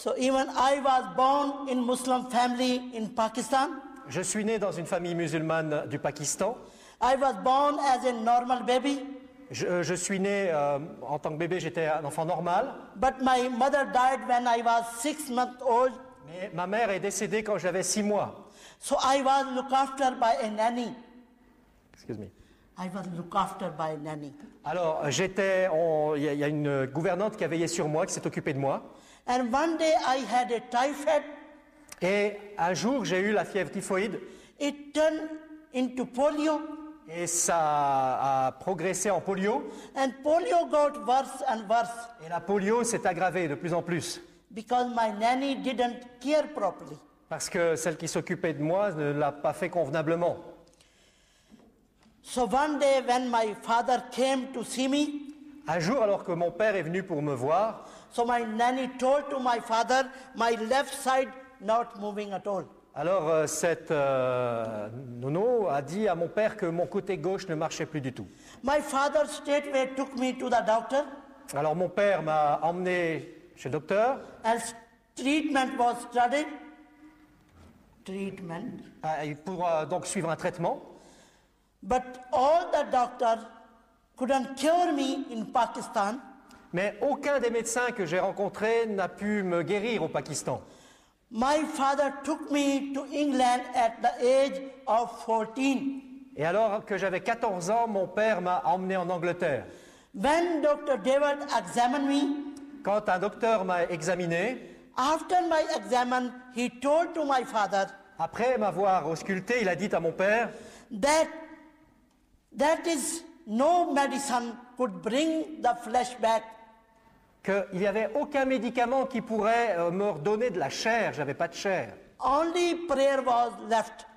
So even I was born in Muslim family in Pakistan. Je suis né dans une famille musulmane du Pakistan. I was born as a normal baby. Je suis né en tant que bébé, j'étais un enfant normal. But my mother died when I was 6 months old. Mais ma mère est décédée quand j'avais 6 mois. So I was looked after by a nanny. Excuse me. I was looked after by a nanny. Alors, il y a une gouvernante qui a veillé sur moi, qui s'est occupée de moi. And one day I had a typhoid. Et un jour, j'ai eu la fièvre typhoïde. It turned into polio. Et ça a progressé en polio. And polio got worse and worse. Et la polio s'est aggravée de plus en plus. Because my nanny didn't care properly. Parce que celle qui s'occupait de moi ne l'a pas fait convenablement. So one day when my father came to see me, Un jour, alors que mon père est venu pour me voir, so my nanny told to my father, my left side not moving at all. alors cette nono a dit à mon père que mon côté gauche ne marchait plus du tout. My father straightway took me to the doctor, Alors mon père m'a emmené chez le docteur. and treatment was started. Treatment. Pour donc suivre un traitement. But all the doctor couldn't cure me in Pakistan. Mais aucun des médecins que j'ai rencontrés n'a pu me guérir au Pakistan. My father took me to England at the age of 14. Et alors que j'avais 14 ans, mon père m'a emmené en Angleterre. When Dr. David examined me, Quand un docteur m'a examiné, after my exam, he told to my father après m'avoir ausculté, il a dit à mon père that is no medicine could bring the flesh back. qu'il n'y avait aucun médicament qui pourrait me redonner de la chair. Je n'avais pas de chair. Only prayer was left.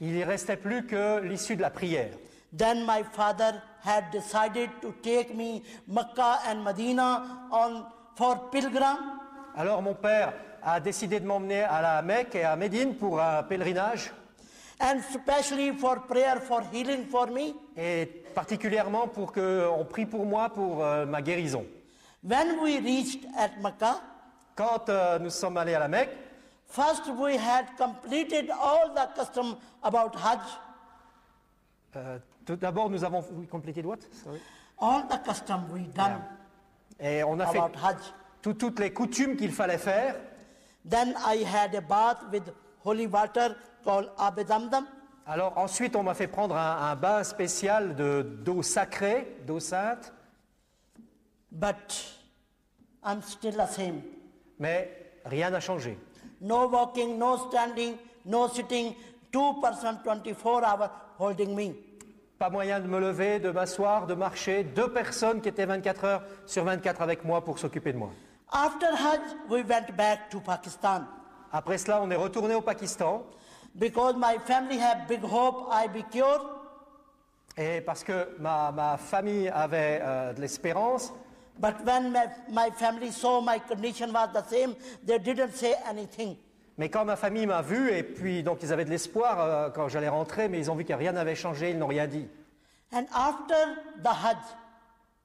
Il ne restait plus que l'issue de la prière. Then my father had decided to take me Mecca and Medina for pilgrim. Alors mon père a décidé de m'emmener à la Mecque et à Médine pour un pèlerinage. And especially for prayer for healing for me. Et particulièrement pour qu'on prie pour moi pour ma guérison. When we reached at Mecca, Quand nous sommes allés à la Mecque, first we had completed all the custom about Hajj. tout d'abord nous avons complété what? Sorry. All the custom we done Et on a fait about Hajj. toutes les coutumes qu'il fallait faire. Then I had a bath with holy water called Ab Zamzam. Alors ensuite on m'a fait prendre un bain spécial d'eau sacrée, d'eau sainte. But I'm still the same. Mais rien n'a changé. No walking, no standing, no sitting. 2 person 24 hours holding me. Pas moyen de me lever, de m'asseoir, de marcher. 2 personnes qui étaient 24 heures sur 24 avec moi pour s'occuper de moi. After Hajj, we went back to Pakistan. Après cela, on est retourné au Pakistan. Because my family had big hope I be cured. Et parce que ma famille avait de l'espérance. But when my family saw my condition was the same, they didn't say anything. Mais quand ma famille m'a vu, et puis donc ils avaient de l'espoir quand j'allais rentrer, mais ils ont vu que rien n'avait changé, ils n'ont rien dit. And after the Hajj,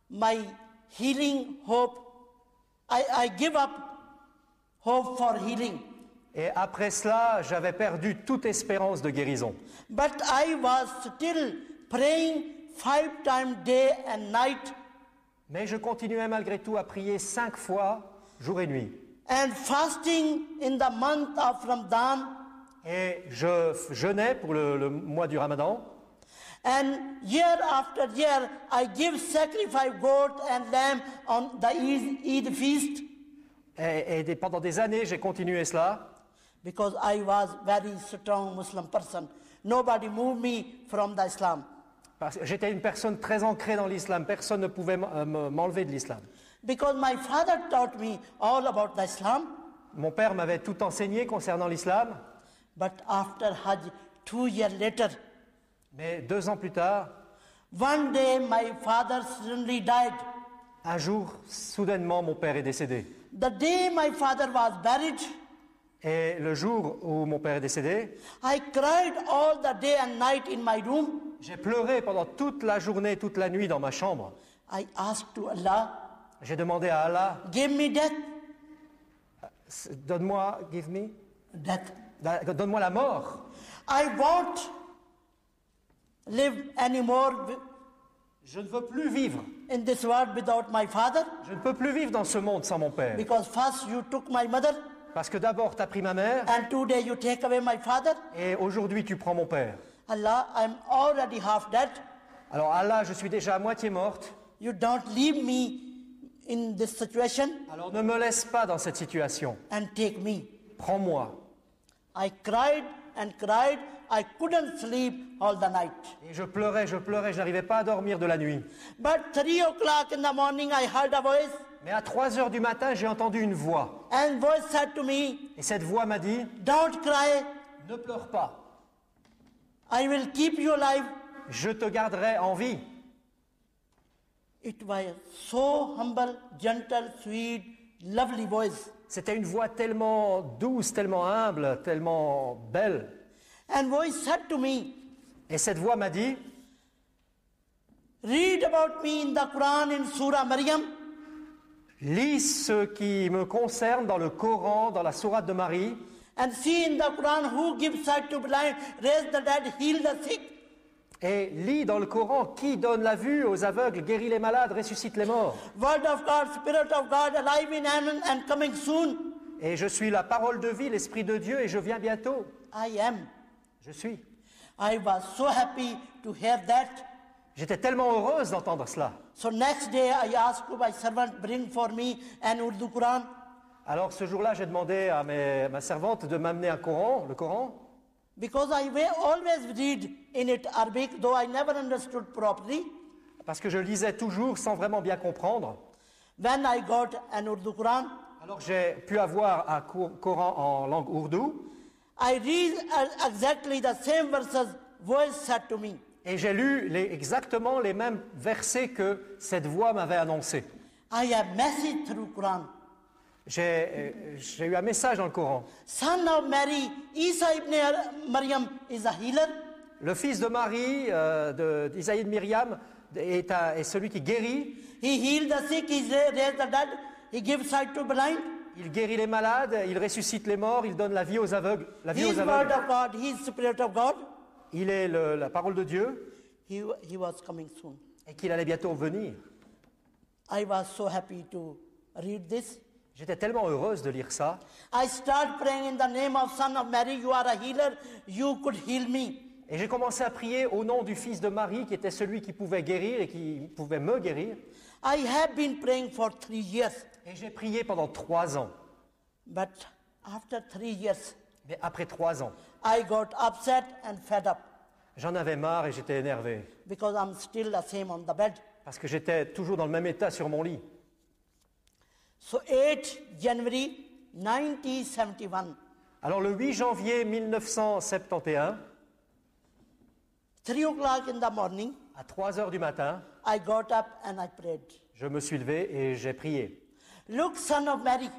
my healing hope, I give up hope for healing. Et après cela, j'avais perdu toute espérance de guérison. But I was still praying 5 times day and night. Mais je continuais malgré tout à prier 5 fois, jour et nuit. And fasting in the month of Ramadan. Et je jeûnais pour le mois du Ramadan. And year after year, I give sacrifice goat and lamb on the Eid feast. Et pendant des années, j'ai continué cela. Because I was very strong Muslim person. Nobody moved me from the Islam. Parce que j'étais une personne très ancrée dans l'islam. Personne ne pouvait m'enlever de l'islam. Because my father taught me all about the Islam. Mon père m'avait tout enseigné concernant l'islam. But after Hajj, 2 years later, Mais 2 ans plus tard, one day my father suddenly died. un jour, soudainement, mon père est décédé. The day my father was buried, Et le jour où mon père est décédé, I cried all the day and night in my room. j'ai pleuré pendant toute la journée, toute la nuit dans ma chambre. I asked to Allah, J'ai demandé à Allah, give me death. Donne-moi, give me, death. donne-moi la mort. I won't live anymore Je ne veux plus vivre. in this world without my father, Je ne peux plus vivre dans ce monde sans mon père. because first you took my mother, Parce que d'abord, tu as pris ma mère, and today you take away my father. et aujourd'hui, tu prends mon père. Allah, I'm already half dead. Alors Allah, je suis déjà à moitié morte. You don't leave me in this situation Alors ne me laisse pas dans cette situation. and take me. Prends-moi. I cried and cried. I couldn't sleep all the night. Et je pleurais, je n'arrivais pas à dormir de la nuit. But 3 o'clock in the morning, I heard a voice, Mais à 3 heures du matin, j'ai entendu une voix. and voice said to me, Et cette voix m'a dit, "Don't cry. ne pleure pas. I will keep you alive." Je te garderai en vie. It was so humble, gentle, sweet, lovely voice. C'était une voix tellement douce, tellement humble, tellement belle. And voice said to me, Et cette voix m'a dit, "Read about me in the Quran in Surah Maryam, lis ce qui me concerne dans le Coran, dans la sourate de Marie, and see in the Quran who gives sight to blind, raise the dead, heal the sick." et lis dans le Coran qui donne la vue aux aveugles, guérit les malades, ressuscite les morts. Word of God, Spirit of God, alive in heaven and coming soon. Et je suis la parole de vie, l'Esprit de Dieu, et je viens bientôt. I am. Je suis. I was so happy to hear that. J'étais tellement heureuse d'entendre cela. So next day I asked my servant, bring for me an Urdu Quran. Alors ce jour-là, j'ai demandé à ma servante de m'amener un Coran, le Coran, Because I will always read in it Arabic, though I never understood properly. parce que je lisais toujours sans vraiment bien comprendre. When I got an Urdu Quran, Alors j'ai pu avoir un Coran en langue ourdou, I read exactly the same verses voice said to me. et j'ai lu exactement les mêmes versets que cette voix m'avait annoncés. I have message through Quran. J'ai eu un message dans le Coran. Son of Mary, Isa ibn Maryam is a healer. Le fils de Marie, d'Isaïe de Myriam, est celui qui guérit. He healed the sick, he raised the dead, he gives sight to blind. Il guérit les malades, il ressuscite les morts, il donne la vie aux aveugles. La vie He is aux word aveugles. of God, he is Spirit of God. Il est la parole de Dieu He was coming soon. et qu'il allait bientôt venir. I was so happy to read this. J'étais tellement heureuse de lire ça. I start praying in the name of Son of Mary, you are a healer, you could heal me. Et j'ai commencé à prier au nom du fils de Marie, qui était celui qui pouvait guérir et qui pouvait me guérir. I have been praying for 3 years, Et j'ai prié pendant 3 ans. but after 3 years, Mais après 3 ans, I got upset and fed up j'en avais marre et j'étais énervé. because I'm still the same on the bed. Parce que j'étais toujours dans le même état sur mon lit. So 8 January 1971, Alors le 8 janvier 1971, 3 o'clock in the morning, à 3 heures du matin, I got up and I prayed. je me suis levé et j'ai prié. Look, Son of Mary,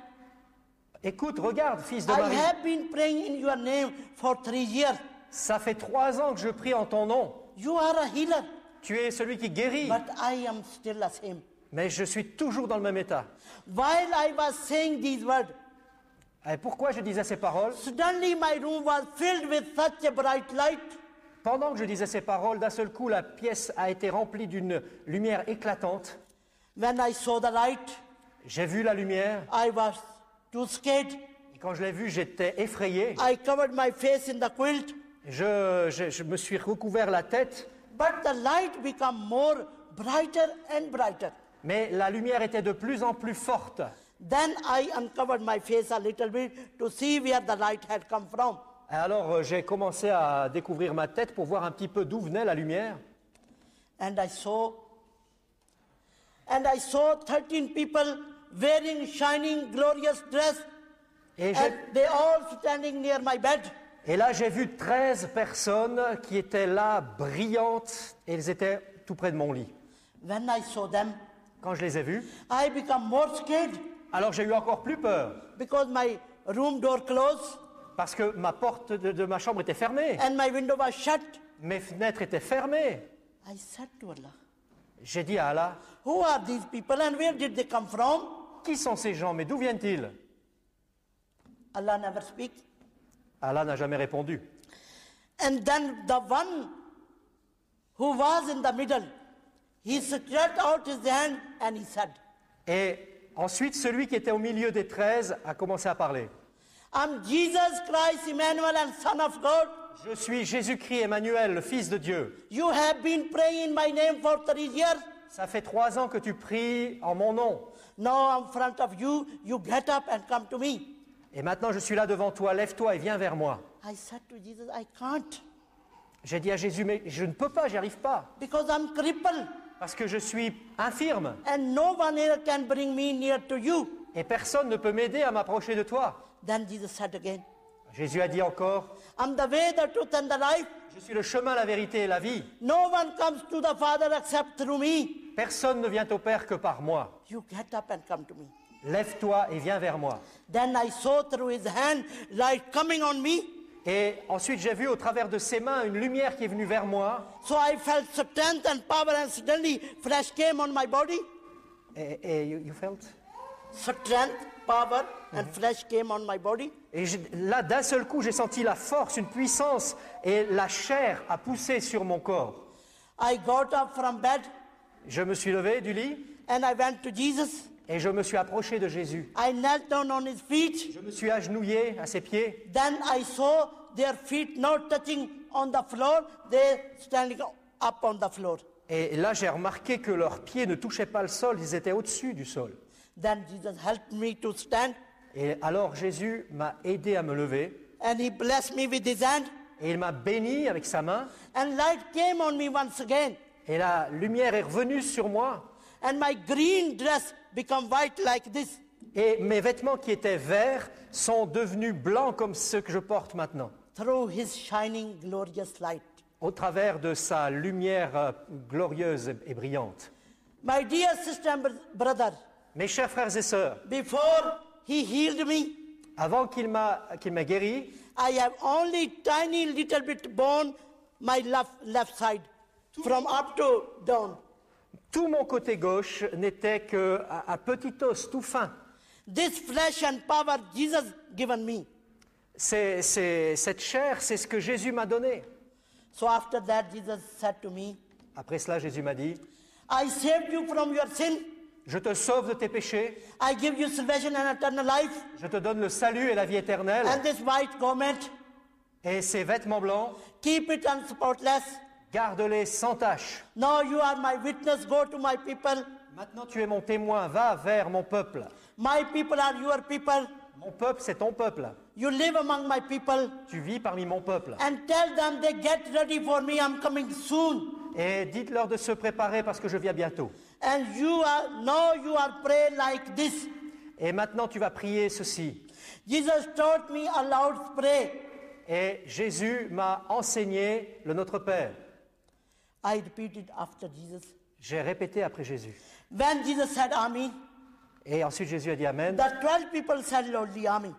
Écoute, regarde, fils de I Marie, have been praying in your name for 3 years. ça fait 3 ans que je prie en ton nom. You are a healer, Tu es celui qui guérit, but I am still the same. mais je suis toujours dans le même état. While I was saying these words, Et pourquoi je disais ces paroles? suddenly my room was filled with such a bright light. Pendant que je disais ces paroles, d'un seul coup, la pièce a été remplie d'une lumière éclatante. When I saw the light, J'ai vu la lumière, I was too scared. et quand je l'ai vue, j'étais effrayé. I covered my face in the quilt, Je me suis recouvert la tête, but the light became more brighter and brighter. mais la lumière était de plus en plus forte. Then I uncovered my face a little bit to see where the light had come from. Et alors j'ai commencé à découvrir ma tête pour voir un petit peu d'où venait la lumière. And I saw 13 people wearing shining, glorious dress, Et, and they all standing near my bed. et là j'ai vu 13 personnes qui étaient là, brillantes, et elles étaient tout près de mon lit. When I saw them, Quand je les ai vues, I became more scared alors j'ai eu encore plus peur, because my room door closed parce que ma porte de ma chambre était fermée, and my window was shut. mes fenêtres étaient fermées. I said to Allah, J'ai dit à Allah, who are these people and where did they come from? qui sont ces gens, mais d'où viennent-ils? Allah never speak. Allah n'a jamais répondu. And then the one who was in the middle, he stretched out his hand and he said, Et ensuite, celui qui était au milieu des 13 a commencé à parler. I'm Jesus Christ, Emmanuel, and Son of God. Je suis Jésus-Christ Emmanuel, le Fils de Dieu. You have been praying in my name for 3 years. Ça fait 3 ans que tu pries en mon nom. Now in front of you, you get up and come to me. Et maintenant, je suis là devant toi. Lève-toi et viens vers moi. I said to Jesus, I can't J'ai dit à Jésus, mais je ne peux pas, j'y arrive pas. because I'm crippled Parce que je suis infirme. and no one here can bring me near to you. Et personne ne peut m'aider à m'approcher de toi. Then Jesus said again, Jésus a dit encore, I'm the way, the truth, and the life. je suis le chemin, la vérité et la vie. No one comes to the Father except through me. Personne ne vient au Père que par moi. You get up and come to me. Lève-toi et viens vers moi. Then I saw through his hand light coming on me. Et ensuite, j'ai vu au travers de ses mains une lumière qui est venue vers moi. So I felt strength and power, and suddenly flesh came on my body. Et you felt? Strength, power, and flesh came on my body. Et là, d'un seul coup, j'ai senti la force, une puissance, et la chair a poussé sur mon corps. I got up from bed Je me suis levé du lit and I went to Jesus. et je me suis approché de Jésus. I knelt down on his feet. Je me suis agenouillé à ses pieds. Then I saw their feet not touching on the floor, they standing up on the floor. Et là, j'ai remarqué que leurs pieds ne touchaient pas le sol, ils étaient au-dessus du sol. Then Jesus helped me to stand Et alors Jésus m'a aidé à me lever and he blessed me with his hand, et il m'a béni avec sa main. and light came on me once again, Et la lumière est revenue sur moi. and my green dress become white like this. Et mes vêtements qui étaient verts sont devenus blancs comme ceux que je porte maintenant. Through his shining glorious light. Au travers de sa lumière glorieuse et brillante. My dear sister and brother, Mes chers frères et sœurs, before he healed me, avant qu'il m'ait guéri, I have only tiny little bit bone my left side, from up to down. tout mon côté gauche n'était qu'un petit os tout fin. This flesh and power Jesus given me. Cette chair, c'est ce que Jésus m'a donné. So after that, Jesus said to me, Après cela, Jésus m'a dit, I saved you from your sin. je te sauve de tes péchés, I give you salvation and eternal life. je te donne le salut et la vie éternelle, And this white garment, et ces vêtements blancs, keep it unspotless. garde-les sans tache. Now you are my witness. Go to my people. Maintenant tu es mon témoin, va vers mon peuple. My people are your people. Mon peuple, c'est ton peuple. You live among my people. Tu vis parmi mon peuple. And tell them they get ready for me. I'm coming soon. Et dites-leur de se préparer parce que je viens bientôt. And you are praying like this. Et maintenant tu vas prier ceci. Jesus taught me aloud to pray. Et Jésus m'a enseigné le Notre Père. I repeated after Jesus. J'ai répété après Jésus. When Jesus said Amen, Et ensuite Jésus a dit Amen. the 12 people said loudly Amen.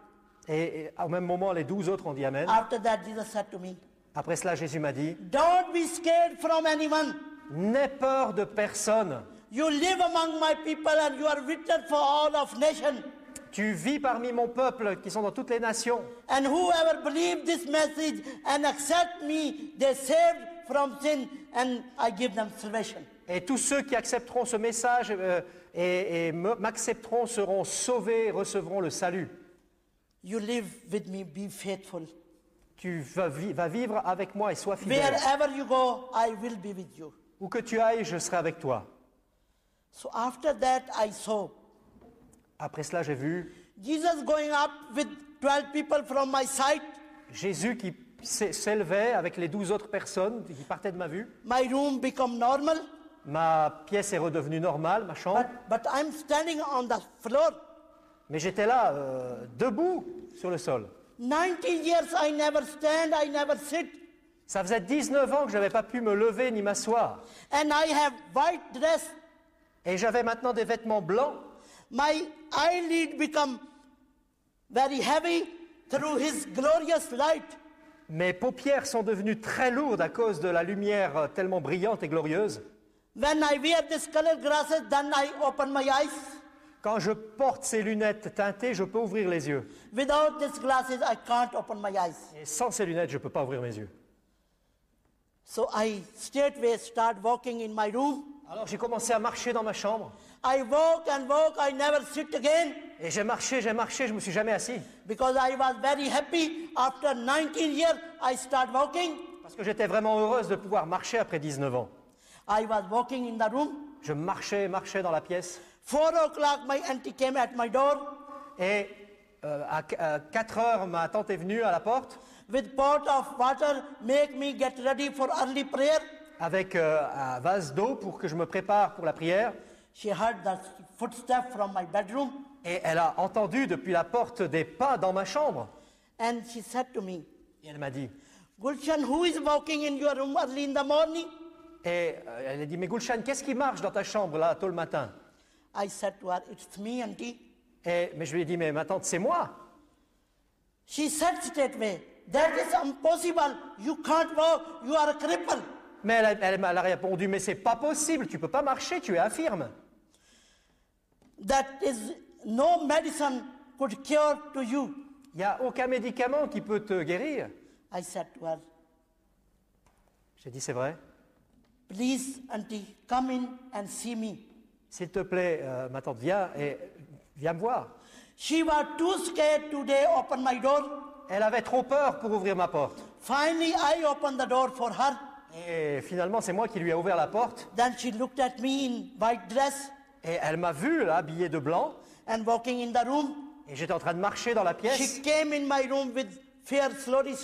Et au même moment, les 12 autres ont dit Amen. After that, Jesus said to me, Après cela, Jésus m'a dit, don't be scared from anyone. n'aie peur de personne. You live among my people and you are witness for all of nation. Tu vis parmi mon peuple qui sont dans toutes les nations. And whoever believe this message and accept me, they saved from sin and I give them salvation. Et tous ceux qui accepteront ce message et m'accepteront seront sauvés et recevront le salut. You live with me, be faithful. Tu vas vivre avec moi et sois fidèle. Wherever you go, I will be with you. Où que tu ailles, je serai avec toi. So after that, I saw Après cela, j'ai vu Jesus going up with 12 people from my side. Jésus qui s'élevait avec les 12 autres personnes qui partaient de ma vue. My room become normal, Ma pièce est redevenue normale, ma chambre. but I'm standing on the floor. Mais j'étais là, debout sur le sol. 90 years I never stand, I never sit. Ça faisait 19 ans que je n'avais pas pu me lever ni m'asseoir. And I have white dress. Et j'avais maintenant des vêtements blancs. My eyelid become very heavy through his glorious light. Mes paupières sont devenues très lourdes à cause de la lumière tellement brillante et glorieuse. When I wear this colored glasses, then I open my eyes. Quand je porte ces lunettes teintées, je peux ouvrir les yeux. Without these glasses, I can't open my eyes. Et sans ces lunettes, je ne peux pas ouvrir mes yeux. So I straightway start walking in my room. Alors j'ai commencé à marcher dans ma chambre. I walk and walk, I never sit again Et j'ai marché, je ne me suis jamais assis. because I was very happy. After 19 years, I start walking. Parce que j'étais vraiment heureuse de pouvoir marcher après 19 ans. I was walking in the room. Je marchais dans la pièce. 4 o'clock, my auntie came at my door Et à 4 heures, ma tante est venue à la porte with pot of water, make me get ready for early prayer. avec un vase d'eau pour que je me prépare pour la prière. She heard the footsteps from my bedroom Et elle a entendu depuis la porte des pas dans ma chambre. and she said to me, Et elle m'a dit, Gulshan, who is walking in your room early in the morning? et elle a dit, mais Gulshan, qu'est-ce qui marche dans ta chambre là, tôt le matin? I said to her, it's me, auntie. Mais je lui ai dit, mais ma tante, c'est moi. She said straightway, that is impossible. You can't walk. You are a cripple. Mais elle m'a répondu, mais c'est pas possible, tu peux pas marcher, tu es infirme. That is no medicine could cure to you. Il n'y a aucun médicament qui peut te guérir. I said to her, J'ai dit, c'est vrai. please, auntie, come in and see me. S'il te plaît, ma tante, viens me voir. She was too scared today open my door. Elle avait trop peur pour ouvrir ma porte. Finally, I opened the door for her. Et finalement, c'est moi qui lui ai ouvert la porte. Then she looked at me in white dress Et elle m'a vu, là, habillée de blanc. and walking in the room. Et j'étais en train de marcher dans la pièce. She came in my room with fear slowly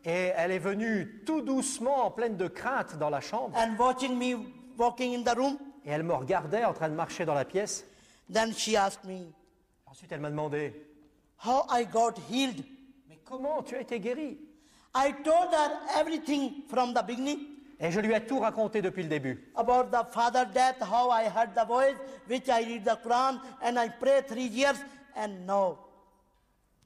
Et elle est venue tout doucement, en pleine de crainte, dans la chambre. and watching me walking in the room. Et elle me regardait en train de marcher dans la pièce. Then she asked me, Ensuite, elle m'a demandé, how I got healed. mais comment tu as été guéri? I told her everything from the beginning Et je lui ai tout raconté depuis le début. about the father death, how I heard the voice, which I read the Quran, and I prayed 3 years, and now,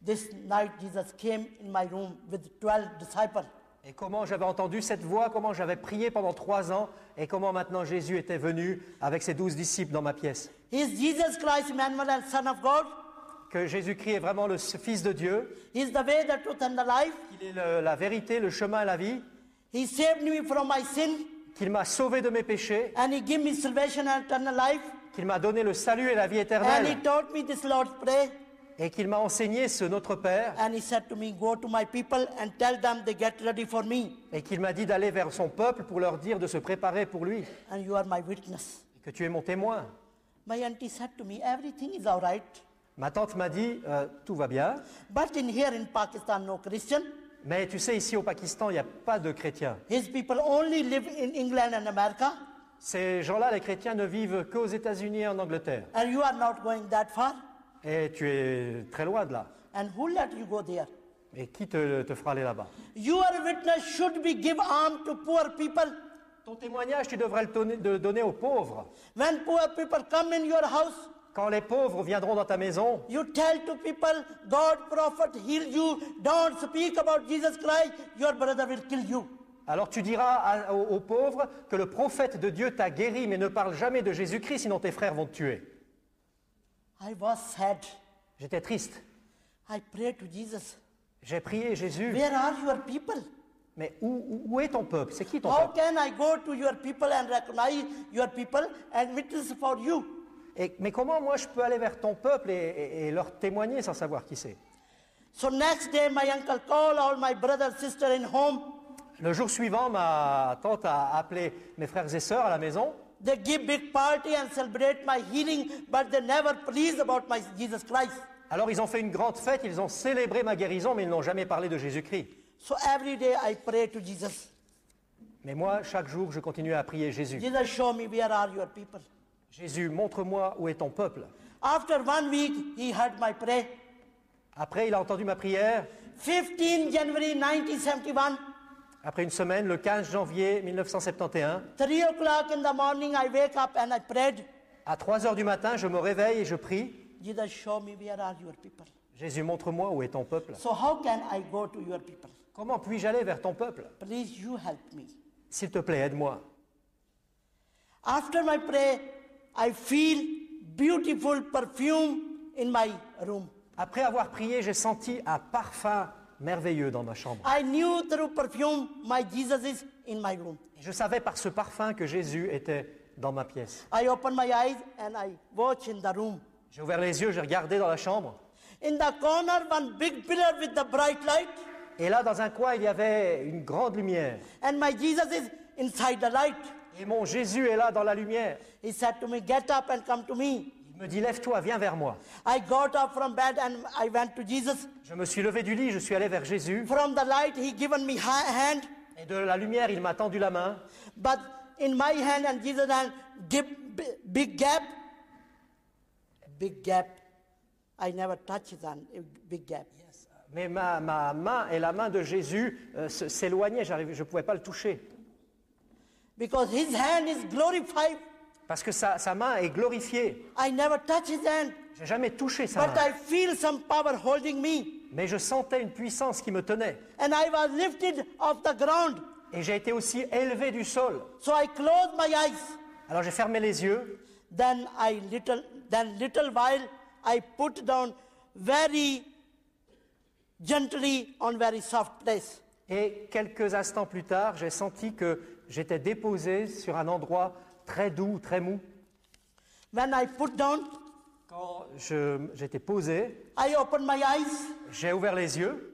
this night Jesus came in my room with 12 disciples. Et comment j'avais entendu cette voix, comment j'avais prié pendant 3 ans, et comment maintenant Jésus était venu avec ses 12 disciples dans ma pièce. He is Jesus Christ, Emmanuel, Son of God. Que Jésus-Christ est vraiment le Fils de Dieu, He is the way, the truth, and the life. qu'il est la vérité, le chemin et la vie, He saved me from my sin, qu'il m'a sauvé de mes péchés, and He gave me salvation and eternal life. qu'il m'a donné le salut et la vie And He éternelle, taught me this Lord's Prayer. et qu'il m'a enseigné ce Notre Père, And He said to me, go to my people and tell them they get ready for me. et qu'il m'a dit d'aller vers son peuple pour leur dire de se préparer pour lui, And you are my witness. et que tu es mon témoin. My auntie said to me, everything is all right. Ma tante m'a dit, tout va bien, But in here in Pakistan, no Christian. mais tu sais, ici au Pakistan, il n'y a pas de chrétiens. His people only live in England and America. Ces gens-là, les chrétiens, ne vivent qu'aux États-Unis et en Angleterre. And you are not going that far. Et tu es très loin de là. And who let you go there? Et qui te fera aller là-bas? Your witness should be give alms to poor people. Ton témoignage, tu devrais le donner aux pauvres. When poor people come in your house, Quand les pauvres viendront dans ta maison, you tell to people, God prophet heal you. Don't speak about Jesus Christ. Your brother will kill you. alors tu diras aux pauvres que le prophète de Dieu t'a guéri, mais ne parle jamais de Jésus-Christ, sinon tes frères vont te tuer. I was sad. J'étais triste. I prayed to Jesus. J'ai prié Jésus, Where are your people? mais où est ton peuple? C'est qui ton How peuple? can I go to your people and recognize your people and witness for you? Mais comment moi je peux aller vers ton peuple et leur témoigner sans savoir qui c'est? So next day, my uncle called all my brothers, sisters in home. Le jour suivant, ma tante a appelé mes frères et sœurs à la maison. They give big party and celebrate my healing, but they never please about my Jesus Christ. Alors ils ont fait une grande fête, ils ont célébré ma guérison, mais ils n'ont jamais parlé de Jésus-Christ. So every day I pray to Jesus. Mais moi, chaque jour, je continue à prier Jésus. Jesus, show me where are your people. Jésus, montre-moi où est ton peuple. After 1 week, he heard my prayer. Après, il a entendu ma prière. 15 January 1971, Après une semaine, le 15 janvier 1971, 3 o'clock in the morning, I wake up and I prayed. à 3 heures du matin, je me réveille et je prie. Jesus, show me where are your people. Jésus, montre-moi où est ton peuple. So how can I go to your people? Comment puis-je aller vers ton peuple? Please, you help me. S'il te plaît, aide-moi. After my prayer, I feel beautiful perfume in my room. Après avoir prié, j'ai senti un parfum merveilleux dans ma chambre. I knew through perfume my Jesus is in my room. Je savais par ce parfum que Jésus était dans ma pièce. I opened my eyes and I watched in the room. J'ai ouvert les yeux, j'ai regardé dans la chambre. In the corner, one big pillar with the bright light, Et là, dans un coin, il y avait une grande lumière. and my Jesus is inside the light. Et mon Jésus est là dans la lumière. He said to me, "Get up and come to me." Il me dit, lève-toi, viens vers moi. I got up from bed and I went to Jesus. Je me suis levé du lit, je suis allé vers Jésus. From the light, he given me hand, Et de la lumière, il m'a tendu la main. but in my hand and Jesus' hand, big gap. Big gap. I never touch his hand. A big gap. Mais ma main et la main de Jésus s'éloignaient, je ne pouvais pas le toucher. Because his hand is glorified. Parce que sa main est glorifiée. I never touch his hand. Je n'ai jamais touché sa But main. I feel some power holding me. Mais je sentais une puissance qui me tenait. And I was lifted off the ground. Et j'ai été aussi élevé du sol. So I closed my eyes. Alors j'ai fermé les yeux. Then little while I put down very gently on very soft place. Et quelques instants plus tard, j'ai senti que j'étais déposé sur un endroit très doux, très mou. When I put down, Quand j'étais posé, I opened my eyes. j'ai ouvert les yeux.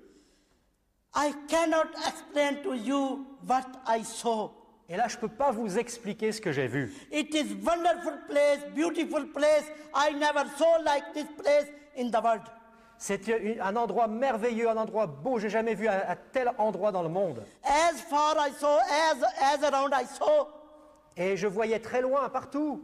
I cannot explain to you what I saw. Et là, je ne peux pas vous expliquer ce que j'ai vu. It is wonderful place, beautiful place. I never saw like this place in the world. C'est un endroit merveilleux, un endroit beau. J'ai jamais vu un tel endroit dans le monde. As far I saw, as around I saw, Et je voyais très loin, partout.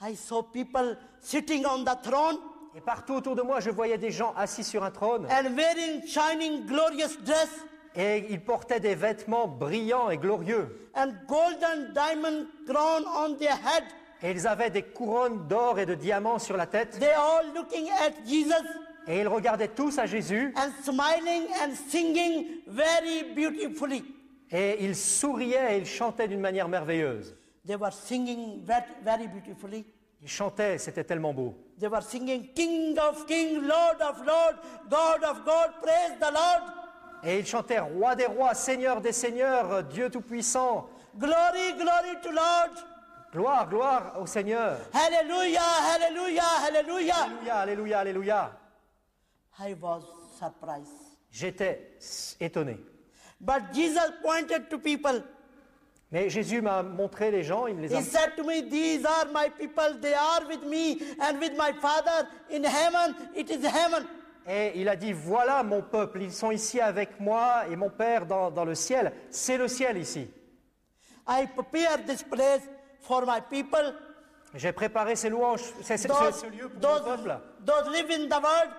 I saw people sitting on the throne Et partout autour de moi, je voyais des gens assis sur un trône. and wearing shining glorious dress Et ils portaient des vêtements brillants et glorieux. and golden diamond crown on their head. Et ils avaient des couronnes d'or et de diamants sur la tête. They all looking at Jesus Et ils regardaient tous à Jésus. and smiling and singing very beautifully. Et ils souriaient et ils chantaient d'une manière merveilleuse. They were singing very, very beautifully. Ils chantaient, c'était tellement beau. They were singing, King of kings, Lord of lords, God of God, praise the Lord. Et ils chantaient Roi des rois, Seigneur des seigneurs, Dieu tout-puissant. Glory, glory to Lord. Gloire, gloire au Seigneur. Hallelujah, hallelujah, hallelujah. Alléluia, alléluia, alléluia. I was surprised. J'étais étonné. But Jesus pointed to people. Mais Jésus m'a montré les gens, il me les a... He said to me, these are my people, they are with me and with my Father in heaven, it is heaven. Et il a dit, voilà mon peuple, ils sont ici avec moi et mon Père dans le ciel. C'est le ciel ici. I prepared this place for my people. J'ai préparé ces louanges, ce lieu pour mon peuple. Those live in the world,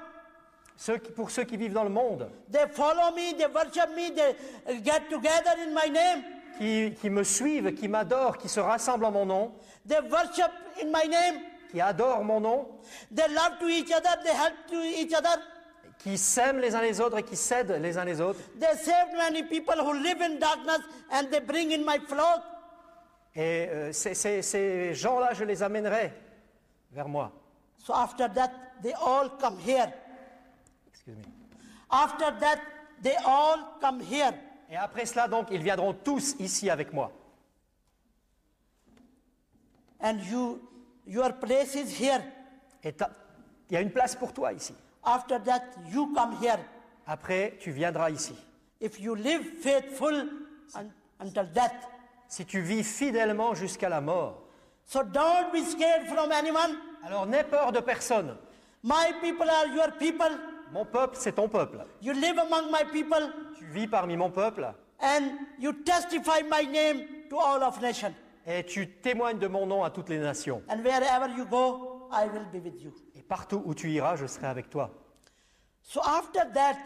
Pour ceux qui vivent dans le monde, they follow me, they worship me, they get together in my name. qui me suivent, qui m'adorent, qui se rassemblent en mon nom, They worship in my name. qui adorent mon nom, They love to each other, they help to each other. qui s'aiment les uns les autres et qui s'aident les uns les autres. They saved many people who live in darkness and they bring in my flock. Et ces gens-là, je les amènerai vers moi. So after that, they all come here. Excusez-moi. After that, they all come here. Et après cela, donc, ils viendront tous ici avec moi. And your place is here. Et il y a une place pour toi ici. After that, you come here. Après, tu viendras ici. If you live faithful until death. Si tu vis fidèlement jusqu'à la mort. So don't be scared from anyone. Alors n'aie peur de personne. My people are your people. Mon peuple, c'est ton peuple. You live among my people. Tu vis parmi mon peuple. And you testify my name to all of nations. Et tu témoignes de mon nom à toutes les nations. And wherever you go, I will be with you. Et partout où tu iras, je serai avec toi. So after that,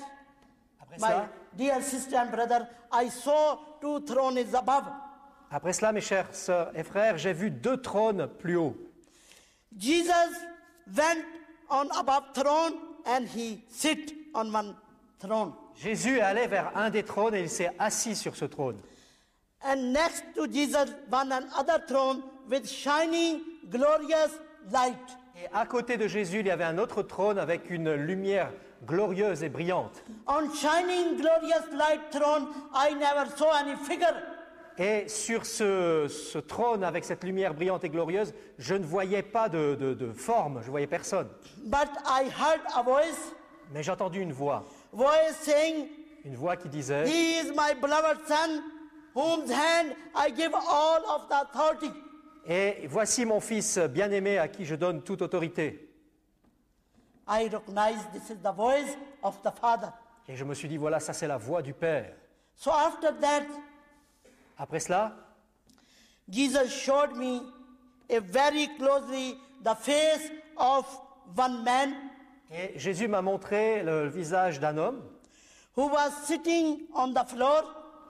Après my cela, dear sister and brother, I saw two thrones above. après cela, mes chères sœurs et frères, j'ai vu 2 trônes plus haut. Jesus went on above throne and he sit on one throne. Jésus est allé vers un des trônes et il s'est assis sur ce trône. And next to Jesus, one another throne with shining, glorious light. Et à côté de Jésus, il y avait un autre trône avec une lumière glorieuse et brillante. On shining glorious light throne, I never saw any figure. Et sur ce trône avec cette lumière brillante et glorieuse, je ne voyais pas de forme, je ne voyais personne. But I heard a voice Mais j'ai entendu une voix saying, qui disait, He is my beloved son, whose hand I give all of the authority. et voici mon fils bien-aimé à qui je donne toute autorité. I recognize this is the voice of the Father. Et je me suis dit, voilà, ça c'est la voix du Père. So after that, Après cela, Jesus showed me very closely the face of one man et Jésus m'a montré le visage d'un homme who was sitting on the floor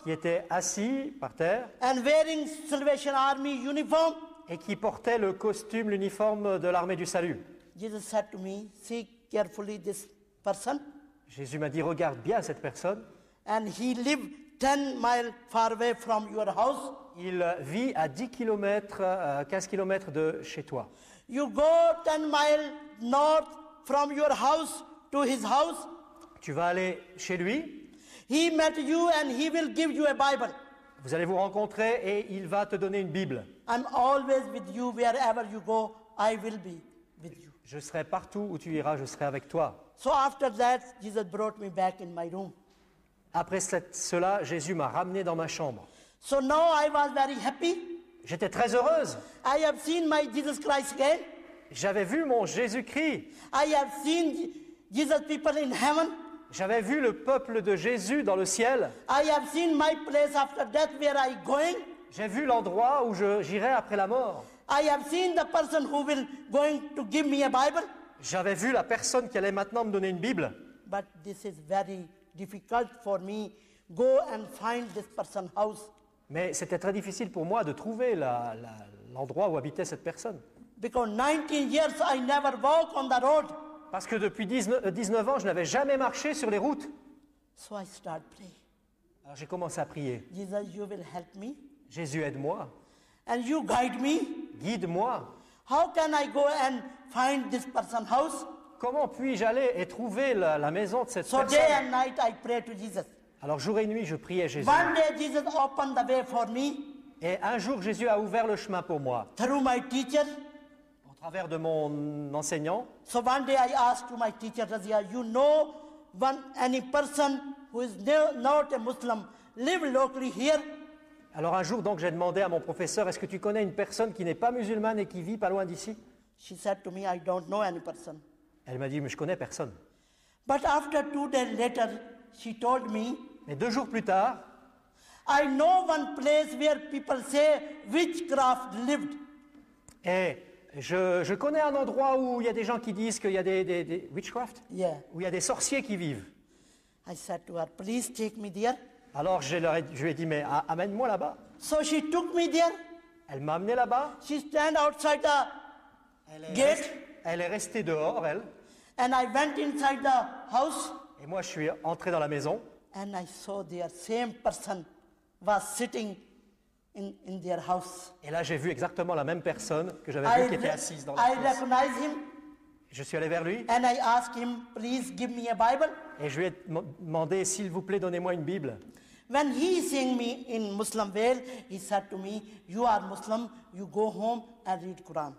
qui était assis par terre and wearing Salvation Army uniform. et qui portait le costume, l'uniforme de l'armée du salut. Jesus said to me, see carefully this person. Jésus m'a dit, regarde bien cette personne. And he lived 10 miles far away from your house. Il vit à 10 km, 15 km de chez toi. You go 10 miles north from your house to his house. Tu vas aller chez lui, He met you and he will give you a Bible. vous allez vous rencontrer et il va te donner une Bible. I'm always with you wherever you go. I will be with you. Je serai partout où tu iras, je serai avec toi. So after that, Jesus brought me back in my room. Après cela, Jésus m'a ramené dans ma chambre. So now I was very happy. J'étais très heureuse. I have seen my Jesus Christ again. J'avais vu mon Jésus-Christ. I have seen Jesus people in heaven. J'avais vu le peuple de Jésus dans le ciel. I have seen my place after death where I going. J'ai vu l'endroit où j'irai après la mort. I have seen the person who will going to give me a Bible. J'avais vu la personne qui allait maintenant me donner une Bible. But this is very difficult for me. Go and find this person's house. Mais c'était très difficile pour moi de trouver l'endroit où habitait cette personne. Because 19 years I never walk on the road. Parce que depuis 19 ans, je n'avais jamais marché sur les routes. So I start praying. Alors j'ai commencé à prier. Jesus, you will help me. Jésus, aide-moi. And you guide me. Guide-moi. How can I go and find this person's house? Comment puis-je aller et trouver la maison de cette So personne? day and night I pray to Jesus. Alors jour et nuit, je priais Jésus. One day Jesus opened the way for me Et un jour, Jésus a ouvert le chemin pour moi. through my teacher. Au travers de mon enseignant. So one day I asked to my teacher, Razia, you know any person who is not a Muslim live locally here? Alors un jour, donc, j'ai demandé à mon professeur, est-ce que tu connais une personne qui n'est pas musulmane et qui vit pas loin d'ici? She said to me, I don't know any person. Elle m'a dit, mais je connais personne. But after 2 days later, she told me, Mais 2 jours plus tard, I know one place where people say witchcraft lived. et je connais un endroit où il y a des gens qui disent qu'il y a des witchcraft, Yeah. où il y a des sorciers qui vivent. I said to her, please take me there. Alors je lui ai dit, mais amène-moi là-bas. So she took me there. Elle m'a amené là-bas. She stand outside the gate. Elle est restée dehors, elle. And I went inside the house. Et moi, je suis entré dans la maison. And I saw their same person was sitting in their house. Et là, j'ai vu exactement la même personne que j'avais I, vue qui était assise dans la I pièce. recognized him Je suis allé vers lui and I asked him, please give me a Bible. et je lui ai demandé, s'il vous plaît, donnez-moi une Bible. When he seeing me in Muslim veil, he said to me, you are Muslim, you go home and read Quran.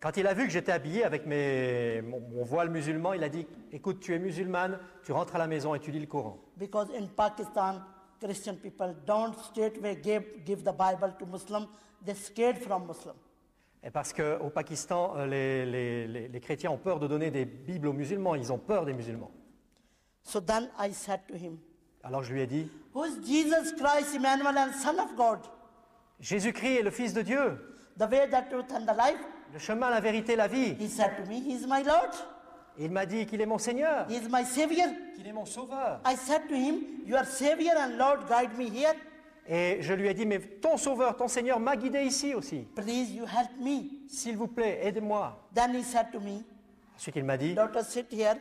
Quand il a vu que j'étais habillé avec mon voile musulman, il a dit, écoute, tu es musulmane, tu rentres à la maison et tu lis le Coran. Because in Pakistan, Christian people don't straightway give the Bible to Muslim. They're scared from Muslim. Et parce qu'au Pakistan, les chrétiens ont peur de donner des Bibles aux musulmans, ils ont peur des musulmans. So then I said to him, Alors je lui ai dit, who is Jesus Christ, Emmanuel, and Son of God? Jésus-Christ est le Fils de Dieu, The way, the truth, and the life? le chemin, la vérité, la vie. He said to me, he is my Lord. Et il m'a dit qu'il est mon Seigneur, He is my Savior. qu'il est mon Sauveur. I said to him, your Savior and Lord guide me here. Et je lui ai dit, mais ton Sauveur, ton Seigneur m'a guidé ici aussi. Please, you help me. S'il vous plaît, aidez-moi. Then he said to me, Ensuite, il m'a dit, daughter, sit here.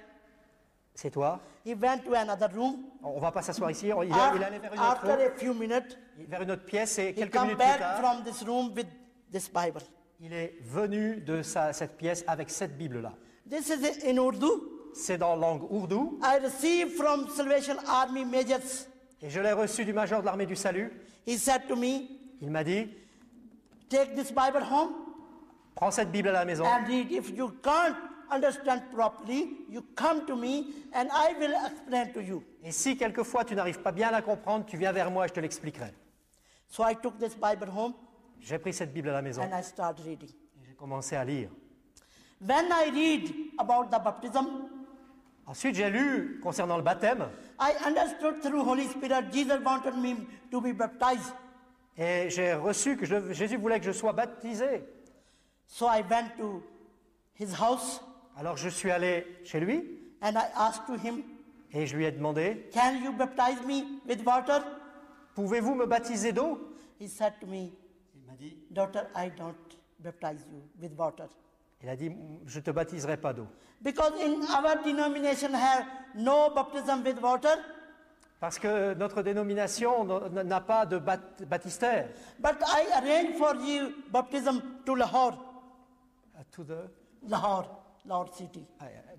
c'est toi. He went to another room. On va pas s'asseoir ici. Il est allé vers une autre After a few minutes, vers une autre pièce et he quelques come minutes plus back tard, from this room with this Bible. Il est venu de cette pièce avec cette Bible-là. This is in Urdu. C'est dans la langue ourdou I received from Salvation Army majors. et je l'ai reçu du major de l'armée du salut. He said to me, Il m'a dit, take this Bible home prends cette Bible à la maison and read. If you can't understand properly, you come to me and I will explain to you. et si quelquefois tu n'arrives pas bien à la comprendre, tu viens vers moi et je te l'expliquerai. So I took this Bible home J'ai pris cette Bible à la maison and I started reading. et j'ai commencé à lire. When I read about the baptism, Ensuite, j'ai lu concernant le baptême I understood through Holy Spirit Jesus wanted me to be baptized. et j'ai reçu que Jésus voulait que je sois baptisé. So I went to his house Alors je suis allé chez lui and I asked to him, et je lui ai demandé, can you baptize me with water? pouvez-vous me baptiser d'eau? He said to me, Il m'a dit, daughter, I don't baptize you with water. il a dit, je ne te baptiserai pas d'eau. Because in our denomination have no baptism with water, Parce que notre dénomination n'a pas de baptistère. but I arrange for you baptism to Lahore, Lahore city.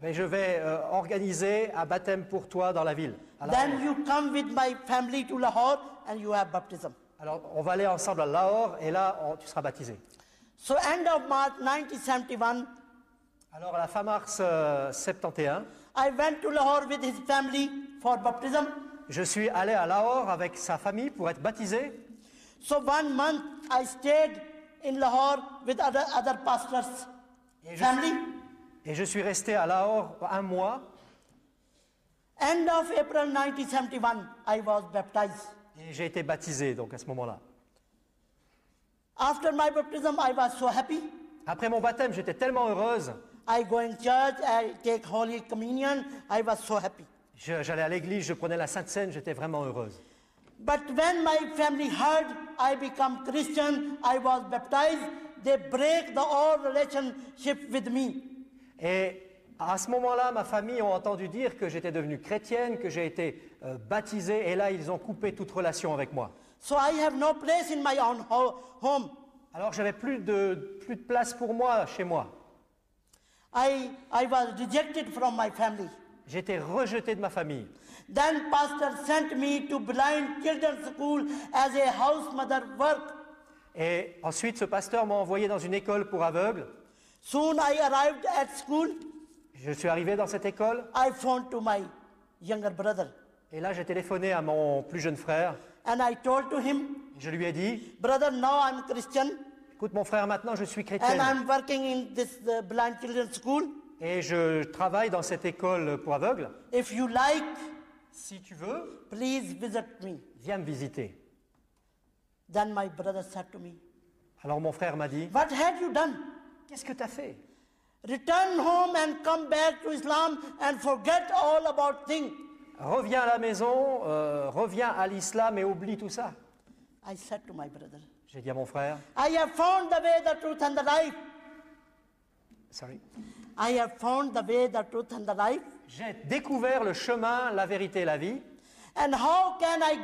Mais je vais organiser un baptême pour toi dans la ville. à Lahore. Then you come with my family to Lahore and you have baptism. Alors on va aller ensemble à Lahore et là tu seras baptisé. So end of March 1971, Alors à la fin mars 71, I went to Lahore with his family for baptism. je suis allé à Lahore avec sa famille pour être baptisé. So 1 month I stayed in Lahore with other pastors' family. Et je suis resté à Lahore un mois. End of April 1971, I was baptized. Et j'ai été baptisé donc à ce moment-là. After my baptism, I was so happy. Après mon baptême, j'étais tellement heureuse. I go in church, I take Holy Communion, I was so happy. J'allais à l'église, je prenais la Sainte Seine, j'étais vraiment heureuse. But when my family heard I become Christian, I was baptized, they break the old relationship with me. Et à ce moment-là, ma famille a entendu dire que j'étais devenue chrétienne, que j'ai été baptisé, et là, ils ont coupé toute relation avec moi. So I have no place in my own home. Alors, j'avais plus de place pour moi chez moi. I was rejected from my family. J'étais rejeté de ma famille. Then pastor sent me to blind children's school as a house mother work. Et ensuite, ce pasteur m'a envoyé dans une école pour aveugles. Soon I arrived at school. Je suis arrivé dans cette école, I phoned to my younger brother et là, j'ai téléphoné à mon plus jeune frère. and I told to him, Je lui ai dit, brother, now I'm Christian écoute mon frère, maintenant je suis and chrétienne I'm working in this blind children's school. et je travaille dans cette école pour aveugles. If you like, Si tu veux, please visit me. viens me visiter. Then my brother said to me, Alors mon frère m'a dit, what had you done? qu'est-ce que tu as fait? Return home and come back to Islam and forget all about things. Reviens à la maison, reviens à l'islam et oublie tout ça. I said to my brother, J'ai dit à mon frère, I have found the way, the truth and the life. sorry, I have found the way, the truth and the life. j'ai découvert le chemin, la vérité et la vie. And how can I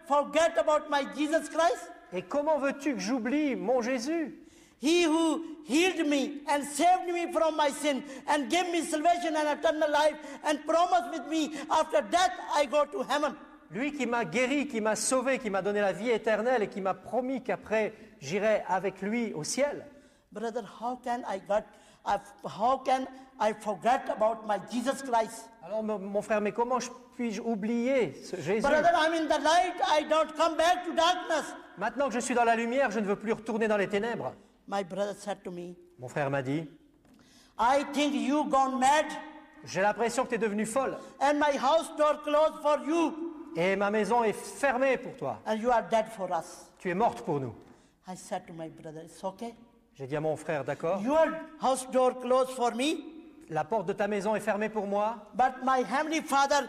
forget about my Jesus Christ? Et comment veux-tu que j'oublie mon Jésus? He who healed me and saved me from my sin and gave me salvation and eternal life and promised with me after death I go to heaven. Lui qui m'a guéri, qui m'a sauvé, qui m'a donné la vie éternelle et qui m'a promis qu'après j'irai avec lui au ciel. Brother, how can I forget about my Jesus Christ? Alors mon frère, mais comment puis-je oublier ce Jésus? Brother, I'm in the light. I don't come back to darkness. Maintenant que je suis dans la lumière, je ne veux plus retourner dans les ténèbres. My brother said to me, Mon frère m'a dit, I think you gone mad j'ai l'impression que tu es devenue folle and my house door closed for you et ma maison est fermée pour toi. and you are dead for us. Tu es morte pour nous. I said to my brother, it's okay. J'ai dit à mon frère, d'accord, Your house door closed for me, la porte de ta maison est fermée pour moi, but my heavenly Father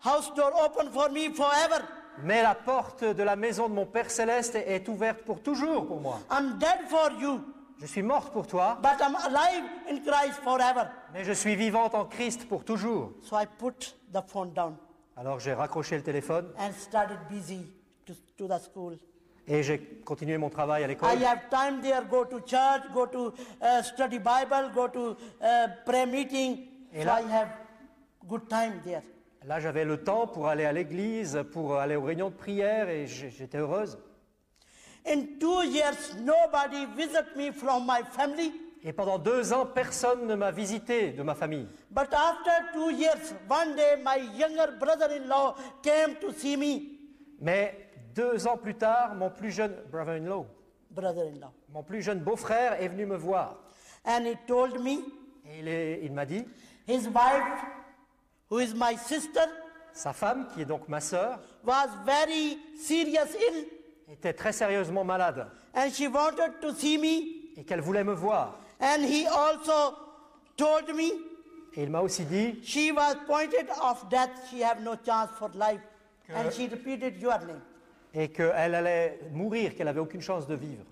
house door open for me forever. mais la porte de la maison de mon Père Céleste est ouverte pour toujours pour moi. I'm dead for you, Je suis morte pour toi, but I'm alive in Christ forever. mais je suis vivante en Christ pour toujours. So I put the phone down Alors j'ai raccroché le téléphone and started busy to the school. Et j'ai continué mon travail à l'école. I have time there, go to church, go to study Bible, go to prayer meeting. Et So là- I have good time there. Là, j'avais le temps pour aller à l'église, pour aller aux réunions de prière et j'étais heureuse. In 2 years, nobody visit me from my family. Et pendant 2 ans, personne ne m'a visité de ma famille. But after 2 years, one day my younger brother-in-law came to see me. Mais 2 ans plus tard, mon plus jeune brother-in-law, Brother-in-law. mon plus jeune beau-frère est venu me voir. And he told me Et il m'a dit, his wife, who is my sister, sa femme, qui est donc ma sœur, was very serious ill. était très sérieusement malade And she wanted to see me. et qu'elle voulait me voir. And he also told me Et il m'a aussi dit she was pointed of death. She have no chance for life. And she repeated your name. et qu'elle allait mourir, qu'elle n'avait aucune chance de vivre.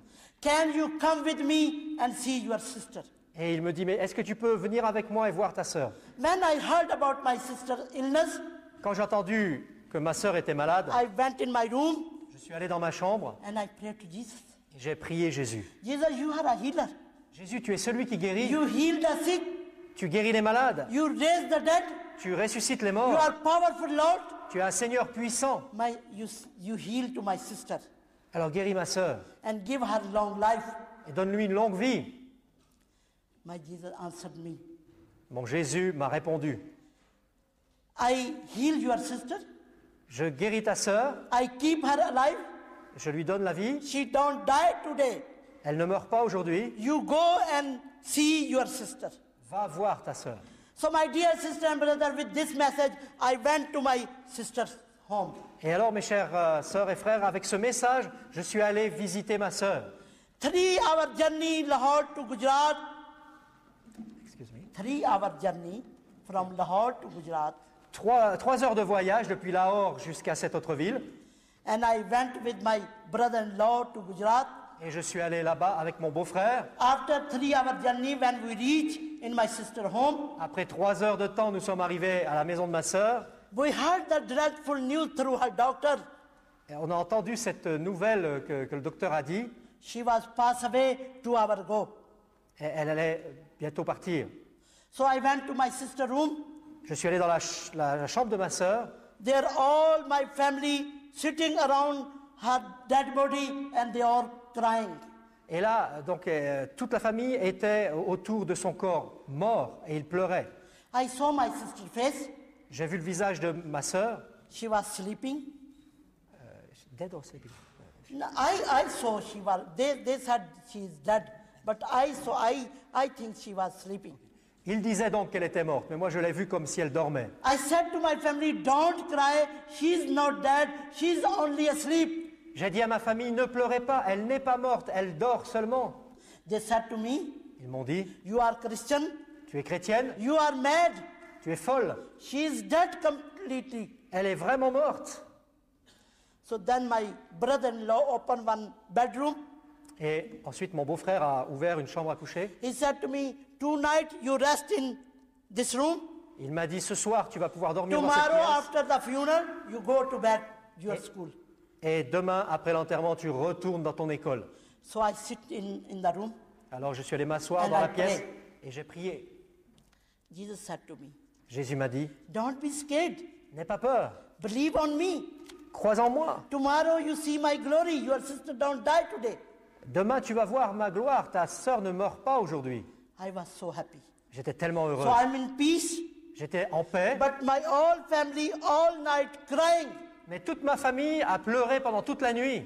Can you come with me and see your sister? Et il me dit, mais est-ce que tu peux venir avec moi et voir ta sœur? When I heard about my sister's illness, Quand j'ai entendu que ma sœur était malade, I went in my room je suis allé dans ma chambre and I prayed to Jesus. et j'ai prié Jésus. Jesus, you are a healer. Jésus, tu es celui qui guérit. You heal the sick. Tu guéris les malades. You raise the dead. Tu ressuscites les You morts. are powerful, Lord. Tu es un Seigneur puissant. You heal to my sister Alors guéris ma sœur and give her long life. et donne-lui une longue vie. My Jesus answered me. Mon Jésus m'a répondu. I heal your sister. Je guéris ta sœur, I keep her alive. je lui donne la vie. She don't die today. Elle ne meurt pas aujourd'hui. You go and see your sister. Va voir ta sœur. So my dear sister and brother, with this message, I went to my sister's home. Et alors, mes chères sœurs et frères, avec ce message, je suis allé visiter ma sœur. 3-hour journey Lahore to Gujarat. Excuse me. 3-hour journey from Lahore to Gujarat. 3 heures de voyage depuis Lahore jusqu'à cette autre ville. And I went with my brother-in-law to Gujarat. Et je suis allé là-bas avec mon beau-frère. After 3-hour journey, when we reach in my sister's home, Après 3 heures de temps, nous sommes arrivés à la maison de ma sœur. we heard the dreadful news through her doctor. Et on a entendu cette nouvelle que le docteur a dit. She was passed away 2 hours ago. Et elle allait bientôt partir. So I went to my sister's room. Je suis allé dans la chambre de ma sœur. There all my family sitting around her dead body and they are crying. Et là, donc, toute la famille était autour de son corps mort et ils pleuraient. I saw my sister's face. J'ai vu le visage de ma sœur. She was sleeping. Dead or sleeping? No, I saw she was, they said she is dead. But I saw, I think she was sleeping. Il disait donc qu'elle était morte, mais moi je l'ai vue comme si elle dormait. I said to my family, don't cry, she's not dead, she's only asleep. J'ai dit à ma famille, ne pleurez pas, elle n'est pas morte, elle dort seulement. They said to me, Ils m'ont dit, you are Christian, tu es chrétienne, you are mad, tu es folle, she's dead completely. elle est vraiment morte. So then my brother-in-law opened one bedroom. Et ensuite mon beau-frère a ouvert une chambre à coucher. He said to me, tonight you rest in this room. Il m'a dit, ce soir tu vas pouvoir dormir dans cette Tomorrow pièce. after the funeral, you go to bed, your school. Et demain, après l'enterrement, tu retournes dans ton école. So I sit in the room. Alors je suis allé m'asseoir And dans I la pièce pray. et j'ai prié. Jesus said to me, Jésus m'a dit, don't be scared. n'aie pas peur, Believe on me. crois en moi. Tomorrow you see my glory. Your sister don't die today. Demain, tu vas voir ma gloire, ta sœur ne meurt pas aujourd'hui. I was so happy. J'étais tellement heureux. So I'm in peace. J'étais en paix, But my whole family all night crying. mais toute ma famille a pleuré pendant toute la nuit.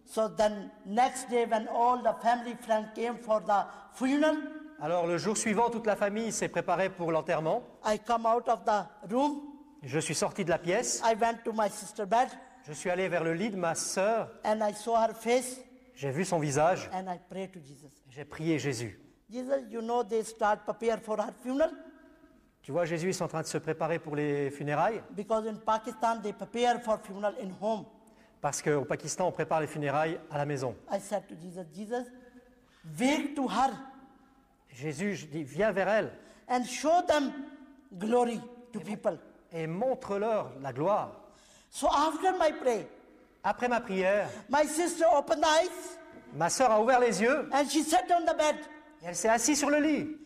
So then next day when all the family friends came for the funeral, Alors le jour suivant, toute la famille s'est préparée pour l'enterrement. I come out of the room. Je suis sorti de la pièce, I went to my sister's bed je suis allé vers le lit de ma sœur, and I saw her face j'ai vu son visage, and I prayed to Jesus. j'ai prié Jésus. Jesus, you know they start prepare for her funeral Tu vois, Jésus, ils sont en train de se préparer pour les funérailles, because in Pakistan they prepare for funeral in home. parce qu'au Pakistan, on prépare les funérailles à la maison. I said to Jesus, Jesus, wake to her Jésus, je dis, viens vers elle and show them glory to people. et montre-leur la gloire. So after my prayer, Après ma prière, my sister opened the eyes ma sœur a ouvert les yeux and she sat on the bed. et elle s'est assise sur le lit.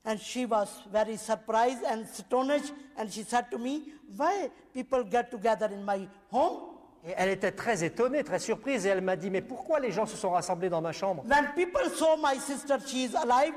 And she was very surprised and astonished. And she said to me, why people get together in my home? Et elle était très étonnée, très surprise, et elle m'a dit, mais pourquoi les gens se sont rassemblés dans ma chambre? When people saw my sister, she is alive,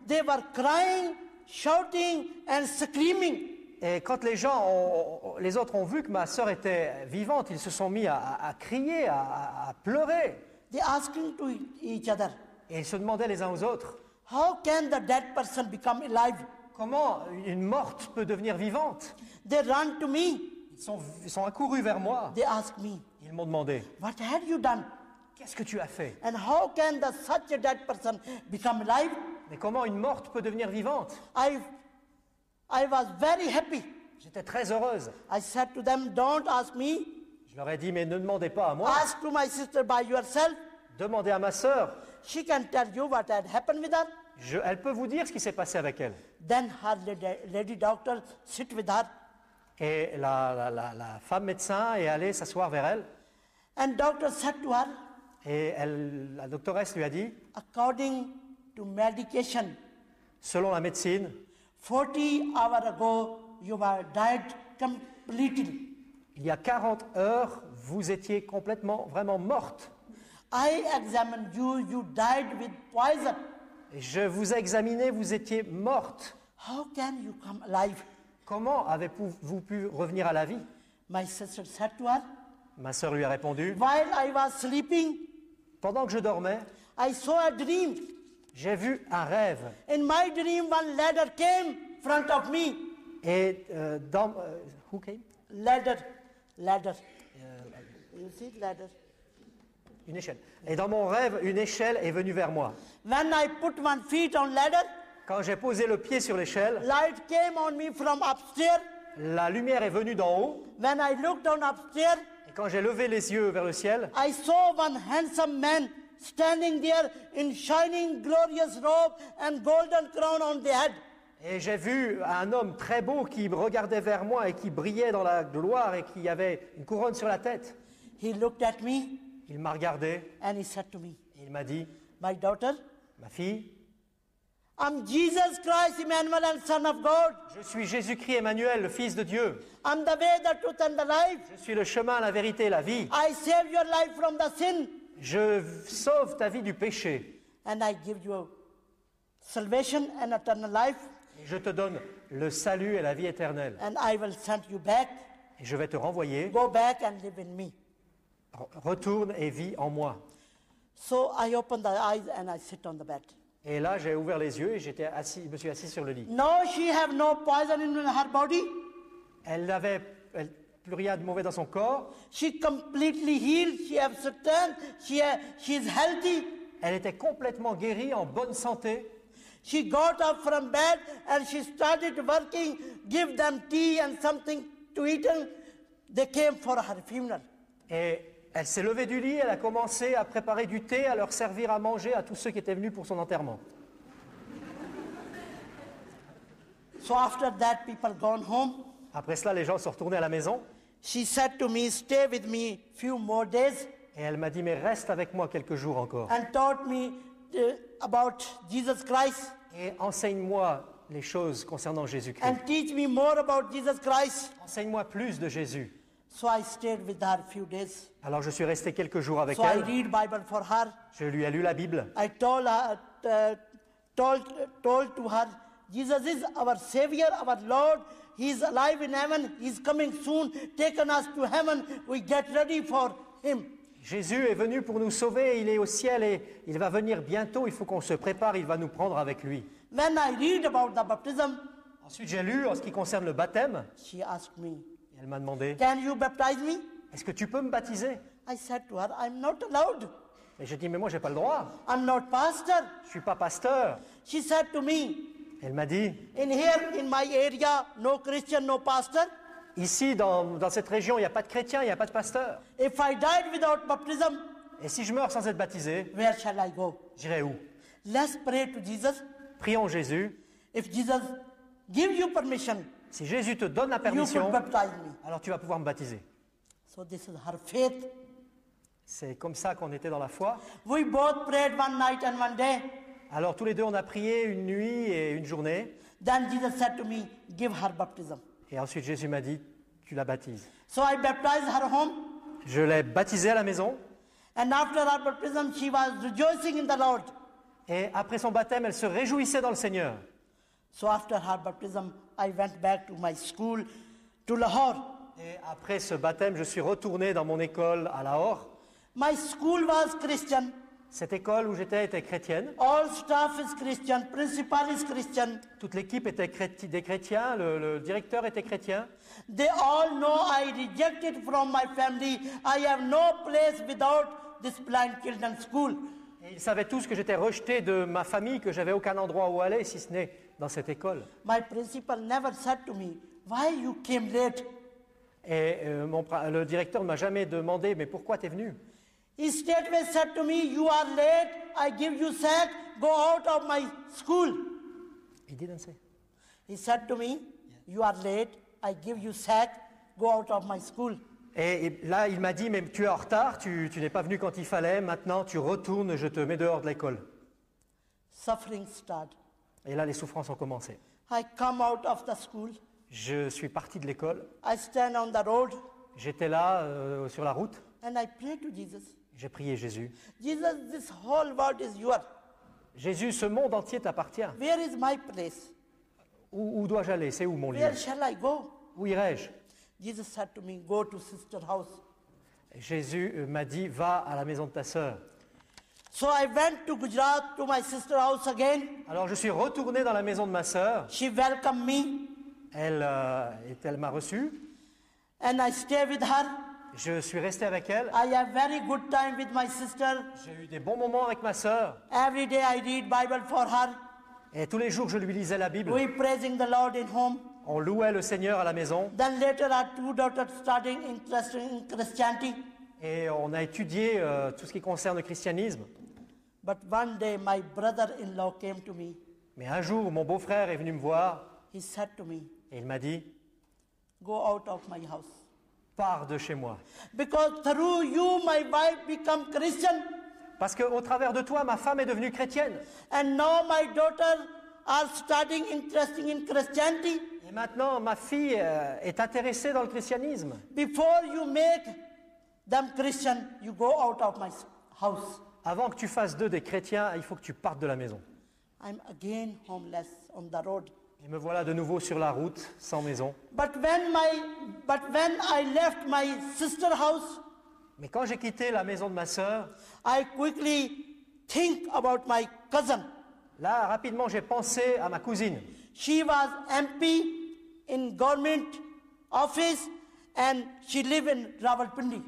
they were crying, shouting and screaming. Et quand les autres ont vu que ma sœur était vivante, ils se sont mis à crier, à pleurer. They asking to each other, Et ils se demandaient les uns aux autres, how can the dead person become alive? comment une morte peut devenir vivante? They ran to me. Ils sont accourus vers moi. They asked me, Ils m'ont demandé, what had you done? qu'est-ce que tu as fait? And how can such a dead person become alive? Mais comment une morte peut devenir vivante? I was very happy. J'étais très heureuse. I said to them, don't ask me. Je leur ai dit, mais ne demandez pas à moi. Ask to my sister by yourself. Demandez à ma sœur. She can tell you what had happened with her. Elle peut vous dire ce qui s'est passé avec elle. Then her lady doctor sit with her. Et la femme médecin est allée s'asseoir vers elle. And doctor said to her, Et la doctoresse lui a dit, according to medication, selon la médecine, 40 hours ago you were died completely. il y a 40 heures, vous étiez complètement, vraiment morte. I examined you, you died with poison. Et je vous ai examiné, vous étiez morte. How can you come alive? Comment avez-vous pu revenir à la vie? My sister said to her, Ma sœur lui a répondu, while I was sleeping, pendant que je dormais, I saw a dream. j'ai vu un rêve. In my dream, one ladder came front of me. Et who came? Ladder. You see ladder? Une échelle. Et dans mon rêve, une échelle est venue vers moi. When I put one feet on ladder, Quand j'ai posé le pied sur l'échelle, light came on me from upstairs. la lumière est venue d'en haut. When I looked down upstairs, Et quand j'ai levé les yeux vers le ciel, I saw one handsome man standing there in shining glorious robe and golden crown on the head. et j'ai vu un homme très beau qui me regardait vers moi et qui brillait dans la gloire et qui avait une couronne sur la tête. He looked at me Il m'a regardé and he said to me, et il m'a dit, my daughter, ma fille, I'm Jesus Christ, Emmanuel, and Son of God. je suis Jésus-Christ Emmanuel, le Fils de Dieu. I'm the way, the truth, and the life. Je suis le chemin, la vérité et la vie. I save your life from the sin, Je sauve ta vie du péché. and I give you salvation and eternal life, Et je te donne le salut et la vie éternelle. and I will send you back. Et je vais te renvoyer. Go back and live in me. Retourne et vis en moi. So I open the eyes and I sit on the bed. Et là, j'ai ouvert les yeux et je me suis assis sur le lit. No, she have no poison in her body. Elle n'avait plus rien de mauvais dans son corps. She completely healed. She have strength. She is healthy. Elle était complètement guérie, en bonne santé. She got up from bed and she started working. Give them tea and something to eat. And they came for her funeral. Et elle s'est levée du lit, elle a commencé à préparer du thé, à leur servir à manger à tous ceux qui étaient venus pour son enterrement. So after that, people gone home. Après cela, les gens sont retournés à la maison. She said to me, stay with me few more days, Et elle m'a dit, mais reste avec moi quelques jours encore. and taught me about Jesus Christ Et enseigne-moi les choses concernant Jésus-Christ. and teach me more about Jesus Christ. Enseigne-moi plus de Jésus. So I stayed with her few days. Alors je suis resté quelques jours avec So I elle. read Bible for her. Je lui ai lu la Bible. I told to her, Jesus is our Savior, our Lord. He is alive in heaven. He is coming soon, taking us to heaven. We get ready for Him. Jésus est venu pour nous sauver, il est au ciel et il va venir bientôt. Il faut qu'on se prépare, il va nous prendre avec lui. When I read about the baptism, Ensuite, j'ai lu en ce qui concerne le baptême. she asked me, Et elle m'a demandé, can you baptize me? est-ce que tu peux me baptiser? I said to her, I'm not allowed. Et j'ai dit, mais moi, j'ai pas le droit. I'm not pastor. Je suis pas pasteur. She said to me, Elle m'a dit, in here, in my area, no Christian, no pastor. ici, dans cette région, il n'y a pas de chrétien, il n'y a pas de pasteur. If I died without baptism, Et si je meurs sans être baptisé, where shall I go? j'irai où? Let's pray to Jesus. Prions Jésus. If Jesus give you permission, Si Jésus te donne la you permission, could baptize me. alors tu vas pouvoir me baptiser. So this is her faith. C'est comme ça qu'on était dans la foi. We both prayed one night and one day. Alors tous les deux, on a prié une nuit et une journée. Then Jesus said to me, give her baptism. Et ensuite, Jésus m'a dit, tu la baptises. So I baptized her home. Je l'ai baptisée à la maison. And after her baptism, she was rejoicing in the Lord. Et après son baptême, elle se réjouissait dans le Seigneur. So after her baptism, I went back to my school to Lahore. Et après ce baptême, je suis retourné dans mon école à Lahore. My school was Christian. Cette école où j'étais était chrétienne. All staff is Christian. Principal is Christian. Toute l'équipe était des chrétiens. Le directeur était chrétien. They all know I rejected from my family. I have no place without this blind children's school. Et ils savaient tous que j'étais rejeté de ma famille, que j'avais aucun endroit où aller si ce n'est dans cette école. My principal never said to me, why you came late? Et le directeur ne m'a jamais demandé, mais pourquoi tu es venu? He straightway said to me, you are late, I give you sack, go out of my school. He didn't say. He said to me, you are late, I give you sack, go out of my school. Et là, il m'a dit, mais tu es en retard, tu n'es pas venu quand il fallait, maintenant tu retournes, je te mets dehors de l'école. Suffering started. Et là, les souffrances ont commencé. I come out of the school. Je suis parti de l'école, I stand on the road j'étais là, sur la route, and I pray to Jesus. j'ai prié Jésus. Jesus, this whole world is yours. Jésus, ce monde entier t'appartient. Where is my place? Où dois-je aller? C'est où mon lieu? Where shall I go? Où irai-je? Jesus said to me, go to sister house. Jésus m'a dit, va à la maison de ta sœur. So I went to Gujarat to my sister house again. Alors je suis retourné dans la maison de ma sœur. She welcomed me Elle m'a reçu. and I stay with her. Je suis resté avec elle. I have very good time with my sister. J'ai eu des bons moments avec ma sœur. Every day I read Bible for her. Et tous les jours, je lui lisais la Bible. We praising the Lord in home. On louait le Seigneur à la maison. Then later our two daughters starting interested in Christianity. Et on a étudié tout ce qui concerne le christianisme. But one day my brother-in-law came to me. Mais un jour, mon beau-frère est venu me voir He said to me, et il m'a dit, go out of my house. pars de chez moi. Because through you my wife become Christian. Parce qu'au travers de toi, ma femme est devenue chrétienne. And now my daughters are starting interesting in Christianity. Et maintenant, ma fille est intéressée dans le christianisme. Before you make them Christian, you go out of my house. Avant que tu fasses d'eux des chrétiens, il faut que tu partes de la maison. I'm again homeless on the road. Et me voilà de nouveau sur la route, sans maison. But when I left my sister house, Mais quand j'ai quitté la maison de ma sœur, I quickly think about my cousin. là, rapidement, j'ai pensé à ma cousine. She was MP in government office and she lived in Rawalpindi.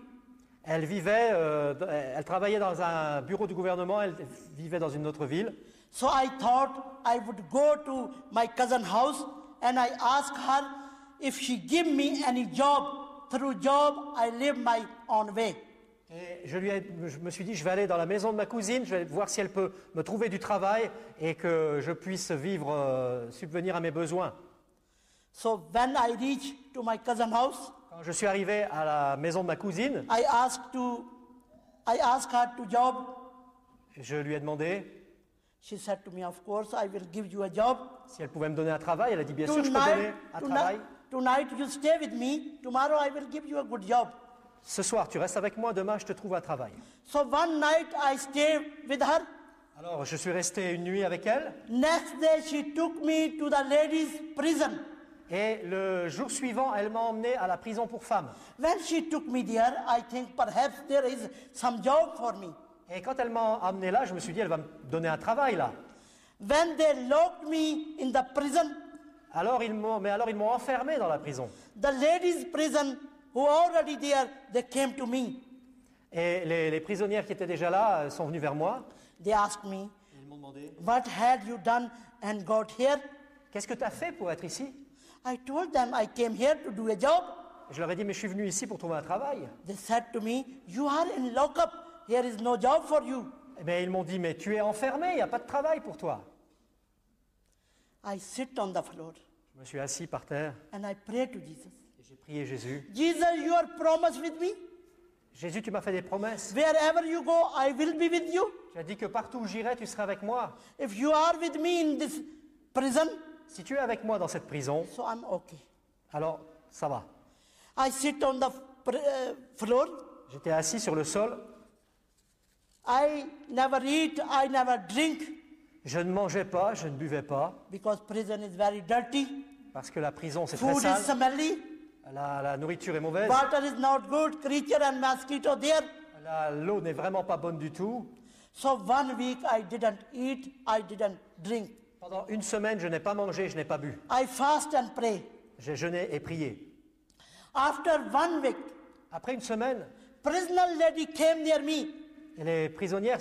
Elle elle travaillait dans un bureau du gouvernement, elle vivait dans une autre ville. So I thought I would go to my cousin's house and I asked her if she give me any job. Through job, I live my own way. Et je me suis dit, je vais aller dans la maison de ma cousine, je vais voir si elle peut me trouver du travail et que je puisse vivre, subvenir à mes besoins. So when I reached to my cousin's house, Quand je suis arrivé à la maison de ma cousine, I asked her to job. je lui ai demandé She said to me, of course, I will give you a job. si elle pouvait me donner un travail. Elle a dit, bien sûr, je peux donner un travail. Tonight you stay with me. Tomorrow I will give you a good job. Ce soir, tu restes avec moi, demain, je te trouve un travail. So one night I stayed with her. Alors, je suis resté une nuit avec elle. Next day she took me to the ladies' prison. Et le jour suivant, elle m'a emmené à la prison pour femmes. When she took me there, I think perhaps there is some job for me. Et quand elle m'a emmené là, je me suis dit, elle va me donner un travail là. When they locked me in the prison, Alors ils m'ont enfermé dans la prison. the ladies' prison who already there, they came to me. Et les prisonnières qui étaient déjà là sont venues vers moi. They asked me, Ils m'ont demandé, what had you done and got here? qu'est-ce que tu as fait pour être ici? I told them I came here to do a job. Je leur ai dit, mais je suis venu ici pour trouver un travail. They said to me, you are in lockup. Here is no job for you. Mais ils m'ont dit, mais tu es enfermé, il n'y a pas de travail pour toi. I sit on the floor Je me suis assis par terre and I pray to Jesus. et j'ai prié Jésus. Jesus, you are promised with me. Jésus, tu m'as fait des promesses. Wherever you go, I will be with you. Tu as dit que partout où j'irai, tu seras avec moi. If you are with me in this prison, Si tu es avec moi dans cette prison, so I'm okay. alors ça va. I sit on the floor. J'étais assis sur le sol. I never eat, I never drink, Je ne mangeais pas, je ne buvais pas, because prison is very dirty. parce que la prison, c'est très Food is sale. smelly. La nourriture est mauvaise. Water is not good. Creature and mosquito there. L'eau n'est vraiment pas bonne du tout. So 1 week I didn't eat, I didn't drink. Pendant une semaine, je n'ai pas mangé, je n'ai pas bu. I fast and pray. J'ai jeûné et prié. After 1 week, Après une semaine, prisoner lady came near me. et les prisonnières,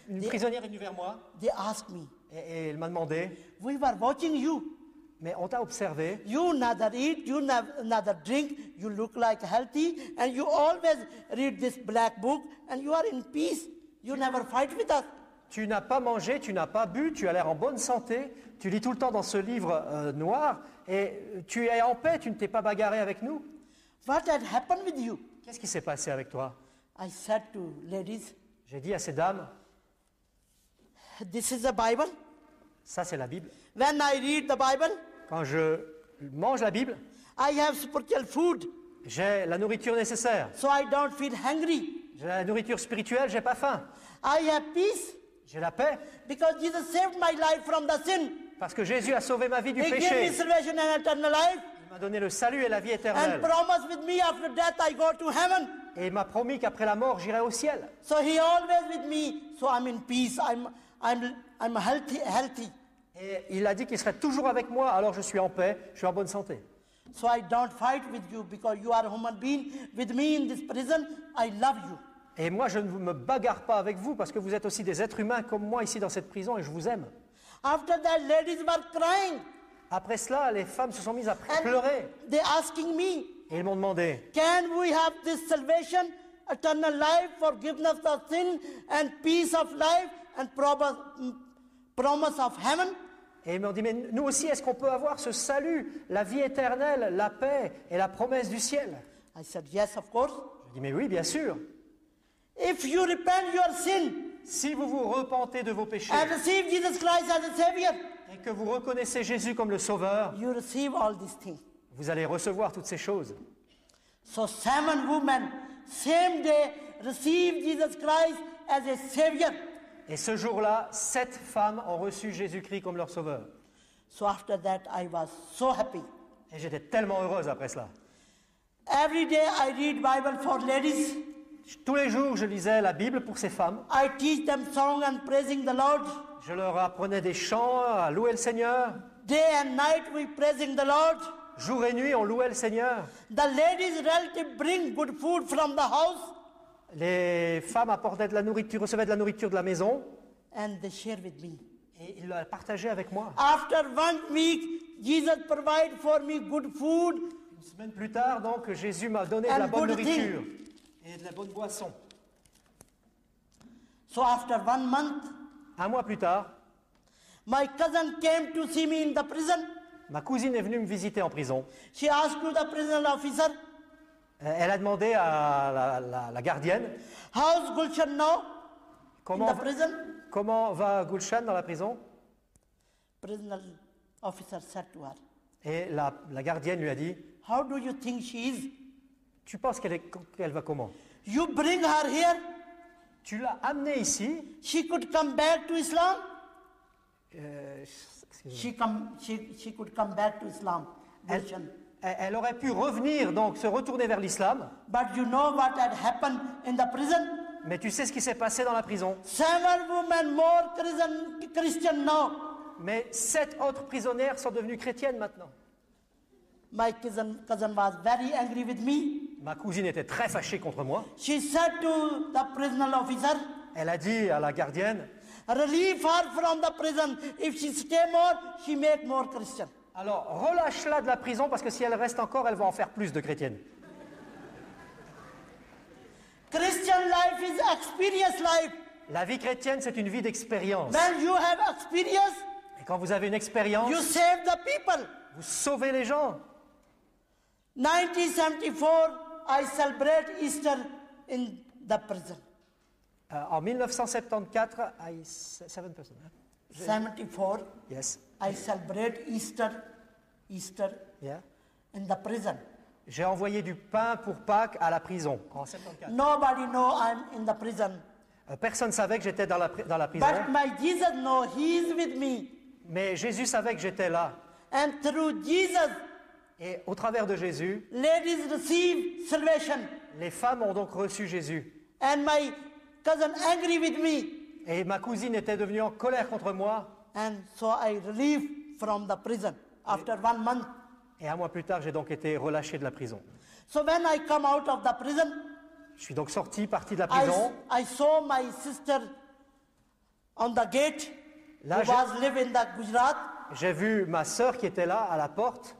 une prisonnière est venue vers moi They asked me, et elle m'a demandé, we were watching you. mais on t'a observé, You neither eat, you neither drink, you look like healthy, and you always read this black book, and you are in peace. You never fight with us. tu n'as pas mangé, tu n'as pas bu, tu as l'air en bonne santé, tu lis tout le temps dans ce livre noir et tu es en paix, tu ne t'es pas bagarré avec nous. What had happened with you? Qu'est-ce qui s'est passé avec toi? I said to ladies, J'ai dit à ces dames, this is the Bible. ça c'est la Bible. When I read the Bible, Quand je mange la Bible, I have spiritual food, j'ai la nourriture nécessaire. so I don't feel hungry. J'ai la nourriture spirituelle, j'ai pas faim. I have peace J'ai la paix because Jesus saved my life from the sin. parce que Jésus a sauvé ma vie du He gave me péché. salvation and eternal life, Il m'a donné le salut et la vie and éternelle. promised with me after death I go to heaven. Et il m'a promis qu'après la mort, j'irai au ciel. So He always with me. So I'm in peace. I'm healthy. Et il a dit qu'il serait toujours avec moi, alors je suis en paix, je suis en bonne santé. So I don't fight with you because you are a human being with me in this prison. I love you. Et moi, je ne me bagarre pas avec vous parce que vous êtes aussi des êtres humains comme moi ici dans cette prison et je vous aime. After that, ladies were crying Après cela, les femmes se sont mises à and pleurer they asking me, et ils m'ont demandé, can we have this salvation, eternal life, forgiveness of sin, and peace of life, and promise of heaven? et ils m'ont dit, mais nous aussi, est-ce qu'on peut avoir ce salut, la vie éternelle, la paix et la promesse du ciel? I said, yes, of course. Je dis, mais oui, bien sûr. If you repent your sin Si vous vous repentez de vos péchés and receive Jesus Christ as a Savior, et que vous reconnaissez Jésus comme le Sauveur, you receive all these things. vous allez recevoir toutes ces choses. So 7 women, same day, received Jesus Christ as a Savior. Et ce jour-là, 7 femmes ont reçu Jésus-Christ comme leur Sauveur. So after that, I was so happy. Et j'étais tellement heureuse après cela. Every day I read Bible for ladies. Tous les jours, je lisais la Bible pour ces femmes. I teach them song and praising the Lord. Je leur apprenais des chants, à louer le Seigneur. Day and night we praising the Lord. Jour et nuit, on louait le Seigneur. The ladies' relative bring good food from the house Les femmes apportaient de la nourriture, recevaient de la nourriture de la maison. and they share with me. Et ils la partageaient avec moi. After 1 week, Jesus provide for me good food. Une semaine plus tard, donc, Jésus m'a donné de And la bonne good nourriture et de la bonne boisson. So after 1 month, Un mois plus tard, my cousin came to see me in the prison. ma cousine est venue me visiter en prison. She asked to the prison officer, Elle a demandé à la gardienne how's Gulshan now in the prison? comment va Gulshan dans la prison. Prison officer said to her, Et la gardienne lui a dit, how do you think she is? tu penses qu'elle va comment? You bring her here, Tu l'as amenée ici. she could come back to Islam. Excusez-moi. She could come back to Islam. Gulshan. Elle aurait pu revenir, donc se retourner vers l'islam. But you know what had happened in the prison? Mais tu sais ce qui s'est passé dans la prison. 7 women more Christian now. Mais 7 autres prisonnières sont devenues chrétiennes maintenant. My cousin was very angry with me. Ma cousine était très fâchée contre moi. She said to the prison officer, Elle a dit à la gardienne, relieve her from the prison. If she stay more, she make more Christian. alors relâche-la de la prison parce que si elle reste encore, elle va en faire plus de chrétiennes. Christian life is experience life. La vie chrétienne, c'est une vie d'expérience. When you have experience, Et quand vous avez une expérience, you save the people. vous sauvez les gens. 1974, I celebrate Easter in the prison. En 1974, 7 person. 74, Yes. I celebrate Easter Yeah. in the prison. J'ai envoyé du pain pour Pâques à la prison en 74. Nobody know I'm in the prison. Personne ne savait que j'étais dans la prison, But my Jesus know He is with me. mais Jésus savait que j'étais là. And through Jesus, Et au travers de Jésus, ladies receive salvation. les femmes ont donc reçu Jésus. And my cousin angry with me. Et ma cousine était devenue en colère contre moi. And so I relieved from the prison after 1 month. Et un mois plus tard, j'ai donc été relâché de la prison. So when I come out of the prison, Je suis donc parti de la prison. I saw my sister on the gate Là, who je- was live in the Gujarat. J'ai vu ma sœur qui était là à la porte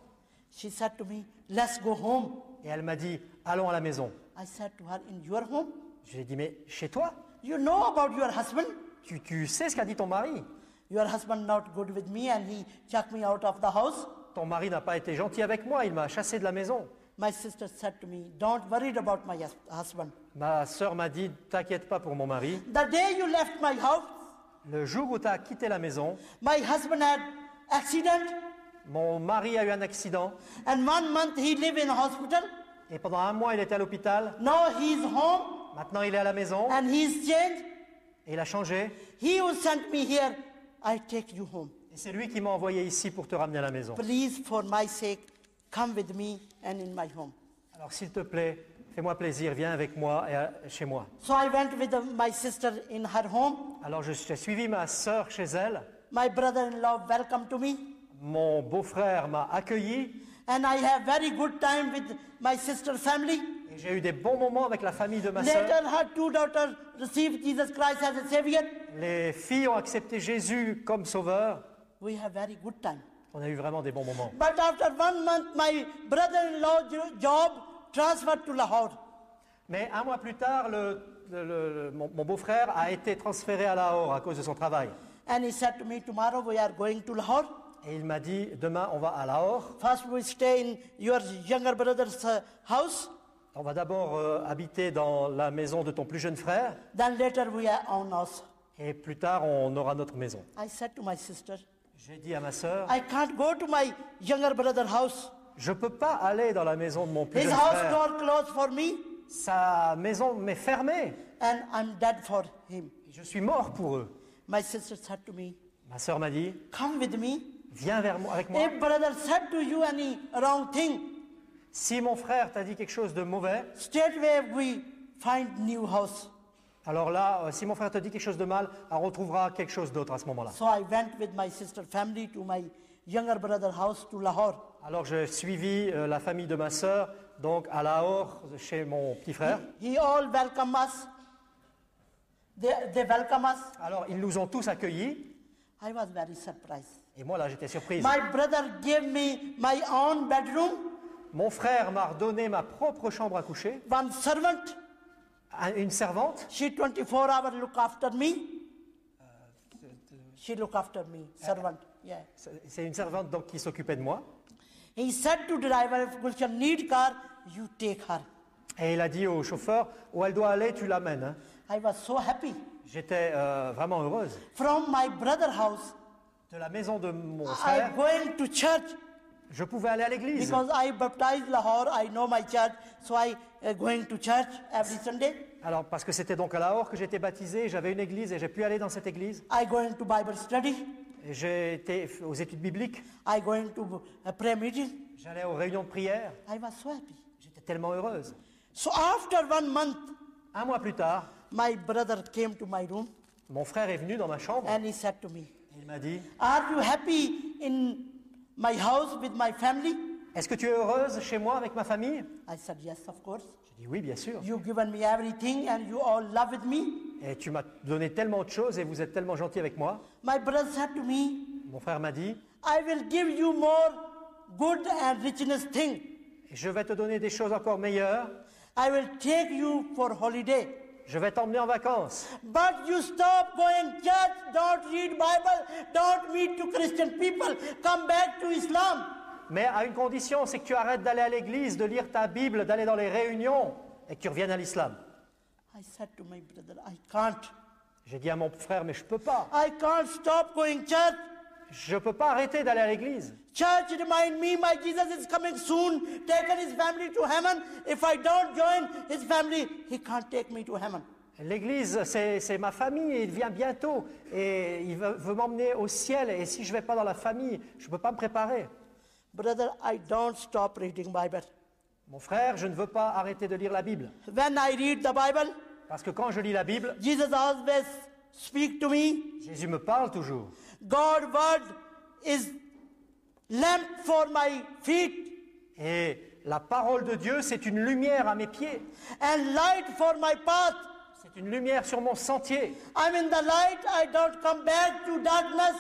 She said to me, let's go home. et elle m'a dit « Allons à la maison I said to her, in your home? ». J'ai dit « Mais chez toi, You know about your husband? tu sais ce qu'a dit ton mari. Your husband not good with me and he chucked me out of the house. Ton mari n'a pas été gentil avec moi, il m'a chassé de la maison. » My sister said to me, don't worry about my husband. Ma sœur m'a dit « T'inquiète pas pour mon mari. The day you left my house, Le jour où tu as quitté la maison, my husband had accident mon mari a eu un accident and 1 month he lived in hospital. et pendant un mois, il était à l'hôpital. Now he's home Maintenant, il est à la maison and he's changed. et il a changé. He who sent me here, I take you home. Et c'est lui qui m'a envoyé ici pour te ramener à la maison. Please, for my sake, come with me and in my home. Alors s'il te plaît, fais-moi plaisir, viens avec moi et chez moi. So I went with my sister in her home. Alors j'ai suivi ma sœur chez elle. My brother-in-law welcomed to me. Mon beau-frère m'a accueilli And I have very good time with my sister's family. et j'ai eu des bons moments avec la famille de ma sœur. Later, her 2 daughters received Jesus Christ as a Savior. Les filles ont accepté Jésus comme sauveur. We have very good time. On a eu vraiment des bons moments. But after 1 month, my brother-in-law job transferred to Lahore. Mais un mois plus tard, mon beau-frère a été transféré à Lahore à cause de son travail. And he said to me, tomorrow we are going to Lahore. Et il m'a dit, demain on va à Lahore. First we stay in your younger brother's house. On va d'abord habiter dans la maison de ton plus jeune frère. Then later we are on us. Et plus tard, on aura notre maison. I said to my sister, J'ai dit à ma sœur, I can't go to my younger brother's house. je ne peux pas aller dans la maison de mon plus His jeune house frère. door closed for me Sa maison m'est fermée. and I'm dead for him. Je suis mort pour eux. My sister said to me, Ma sœur m'a dit, come with me. viens avec moi. If brother said to you any wrong thing, Si mon frère t'a dit quelque chose de mauvais, straightway we find new house. alors là, si mon frère te dit quelque chose de mal, on retrouvera quelque chose d'autre à ce moment-là. So I went with my sister family to my younger brother's house to Lahore. Alors j'ai suivi la famille de ma sœur, donc à Lahore, chez mon petit frère. He all welcome us. They welcome us. Alors ils nous ont tous accueillis, I was very surprised. et moi là j'étais surprise. My brother gave me my own bedroom, Mon frère m'a redonné ma propre chambre à coucher, one servant. une servante. She 24 hours look after me. She look after me, servant. Yeah. C'est une servante donc qui s'occupait de moi. He said to driver, if Gulshan need car, you take her. Et il a dit au chauffeur, où elle doit aller, tu l'amènes. Hein. I was so happy. J'étais vraiment heureuse. From my brother's house, De la maison de mon I frère, going to church je pouvais aller à l'église. because I baptized Lahore. I know my church, so I going to church every Sunday. Alors, parce que c'était donc à Lahore que j'étais baptisé, j'avais une église et j'ai pu aller dans cette église. I going to Bible study. Et j'ai été aux études bibliques, I going to a prayer meeting. j'allais aux réunions de prière. I was so happy. J'étais tellement heureuse. So after 1 month, Un mois plus tard, my brother came to my room mon frère est venu dans ma chambre and he said to me, et il m'a dit, are you happy in my house with my family? est-ce que tu es heureuse chez moi avec ma famille? I said, yes, of course. J'ai dit oui, bien sûr. You given me everything and you all love with me. Et tu m'as donné tellement de choses et vous êtes tellement gentil avec moi. My brother said to me, Mon frère m'a dit, I will give you more good and richness thing. je vais te donner des choses encore meilleures. I will take you for holiday. Je vais t'emmener en vacances. But you stop going church, don't read Bible, don't meet to Christian people, come back to Islam. Mais à une condition, c'est que tu arrêtes d'aller à l'église, de lire ta Bible, d'aller dans les réunions et que tu reviennes à l'islam. I said to my brother, I can't. J'ai dit à mon frère, mais je ne peux pas. I can't stop going church. Je ne peux pas arrêter d'aller à l'église. Church remind me my Jesus is coming soon, taking his family to heaven. If I don't join his family, he can't take me to heaven. L'église, c'est ma famille et il vient bientôt. Et il veut m'emmener au ciel. Et si je ne vais pas dans la famille, je ne peux pas me préparer. Brother, I don't stop reading Bible. Mon frère, je ne veux pas arrêter de lire la Bible. When I read the Bible, Parce que quand je lis la Bible, Jesus always speak to me. Jésus me parle toujours. God's word is lamp for my feet Et la parole de Dieu, c'est une lumière à mes pieds. and light for my path. C'est une lumière sur mon sentier. I'm in the light, I don't come back to darkness.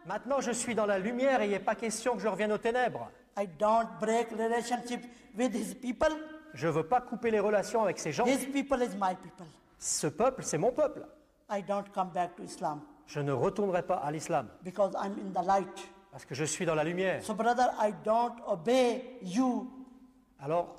Maintenant, je suis dans la lumière et il n'est pas question que je revienne aux ténèbres. I don't break relationship with his people. Je ne veux pas couper les relations avec ces gens. His people is my people. Ce peuple, c'est mon peuple. I don't come back to Islam Je ne retournerai pas à l'islam because I'm in the light. parce que je suis dans la lumière. So brother, I don't obey you Alors,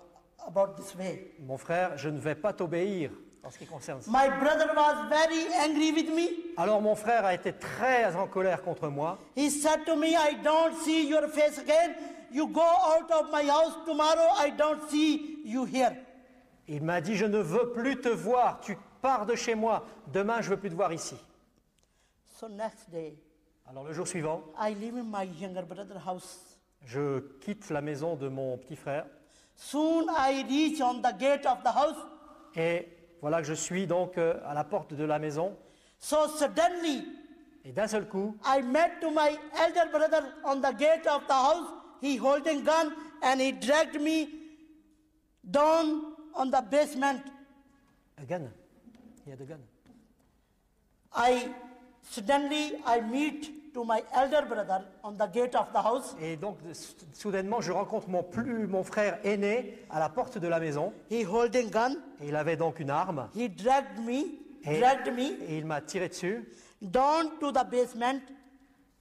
about this way. mon frère, je ne vais pas t'obéir en ce qui concerne ça. My brother was very angry with me. Alors mon frère a été très en colère contre moi. He said to me, I don't see your face again. You go out of my house tomorrow. I don't see you here. Il m'a dit, je ne veux plus te voir, tu pars de chez moi. Demain, je ne veux plus te voir ici. So next day, Alors le jour suivant, I live in my younger brother's house. je quitte la maison de mon petit frère. Soon I reach on the gate of the house. Et voilà que je suis donc à la porte de la maison. So suddenly, Et d'un seul coup, I met to my elder brother on the gate of the house. He holding gun and he dragged me down on the basement. a gun. Il y a de gun. Suddenly I meet to my elder brother on the gate of the house. Et donc, soudainement, je rencontre mon frère aîné à la porte de la maison. He holding gun. Et il avait donc une arme. He dragged me Et il m'a tiré dessus. down to the basement.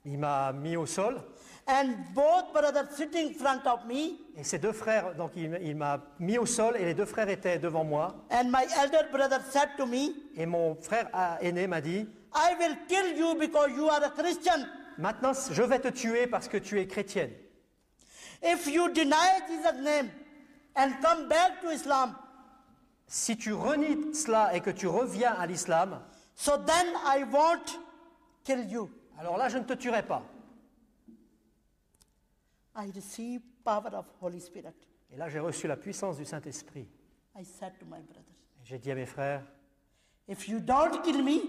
Il m'a mis au sol. And both brothers sitting in front of me. Et ses deux frères, donc il m'a mis au sol et les deux frères étaient devant moi. And my elder brother said to me, Et mon frère aîné m'a dit, I will kill you because you are a Christian. maintenant je vais te tuer parce que tu es chrétienne. If you deny Jesus' name and come back to Islam, Si tu renies cela et que tu reviens à l'islam, so then I won't kill you. alors là je ne te tuerai pas. I receive power of Holy Spirit. Et là j'ai reçu la puissance du Saint-Esprit. I said to my brother, Et j'ai dit à mes frères, if you don't kill me,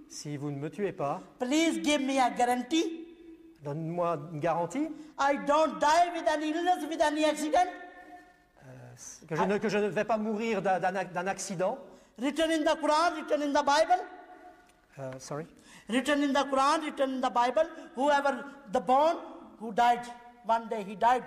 si vous ne me tuez pas, please give me a guarantee. donne-moi une garantie I don't die with any illness, with any accident. que je ne vais pas mourir d'un accident. Written in the Quran, written in the Bible. Sorry. Written in the Quran, written in the Bible. Whoever the born who died, one day he died.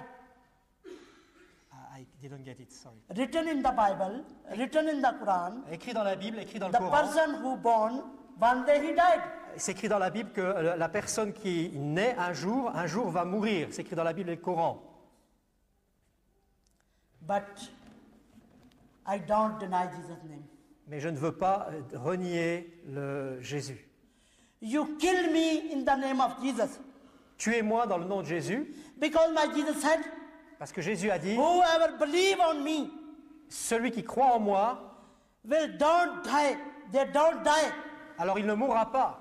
I didn't get it, sorry. Written in the Bible, written in the Quran, Écrit dans la Bible, écrit dans le the Coran. person who born, one day he died. C'est écrit dans la Bible que la personne qui naît un jour va mourir. C'est écrit dans la Bible et le Coran. But I don't deny Jesus' name. Mais je ne veux pas renier le Jésus. You kill me in the name of Jesus. Tuez-moi dans le nom de Jésus, Because my Jesus said, parce que Jésus a dit, whoever believe on me celui qui croit en moi, will don't die. They don't die. alors il ne mourra pas.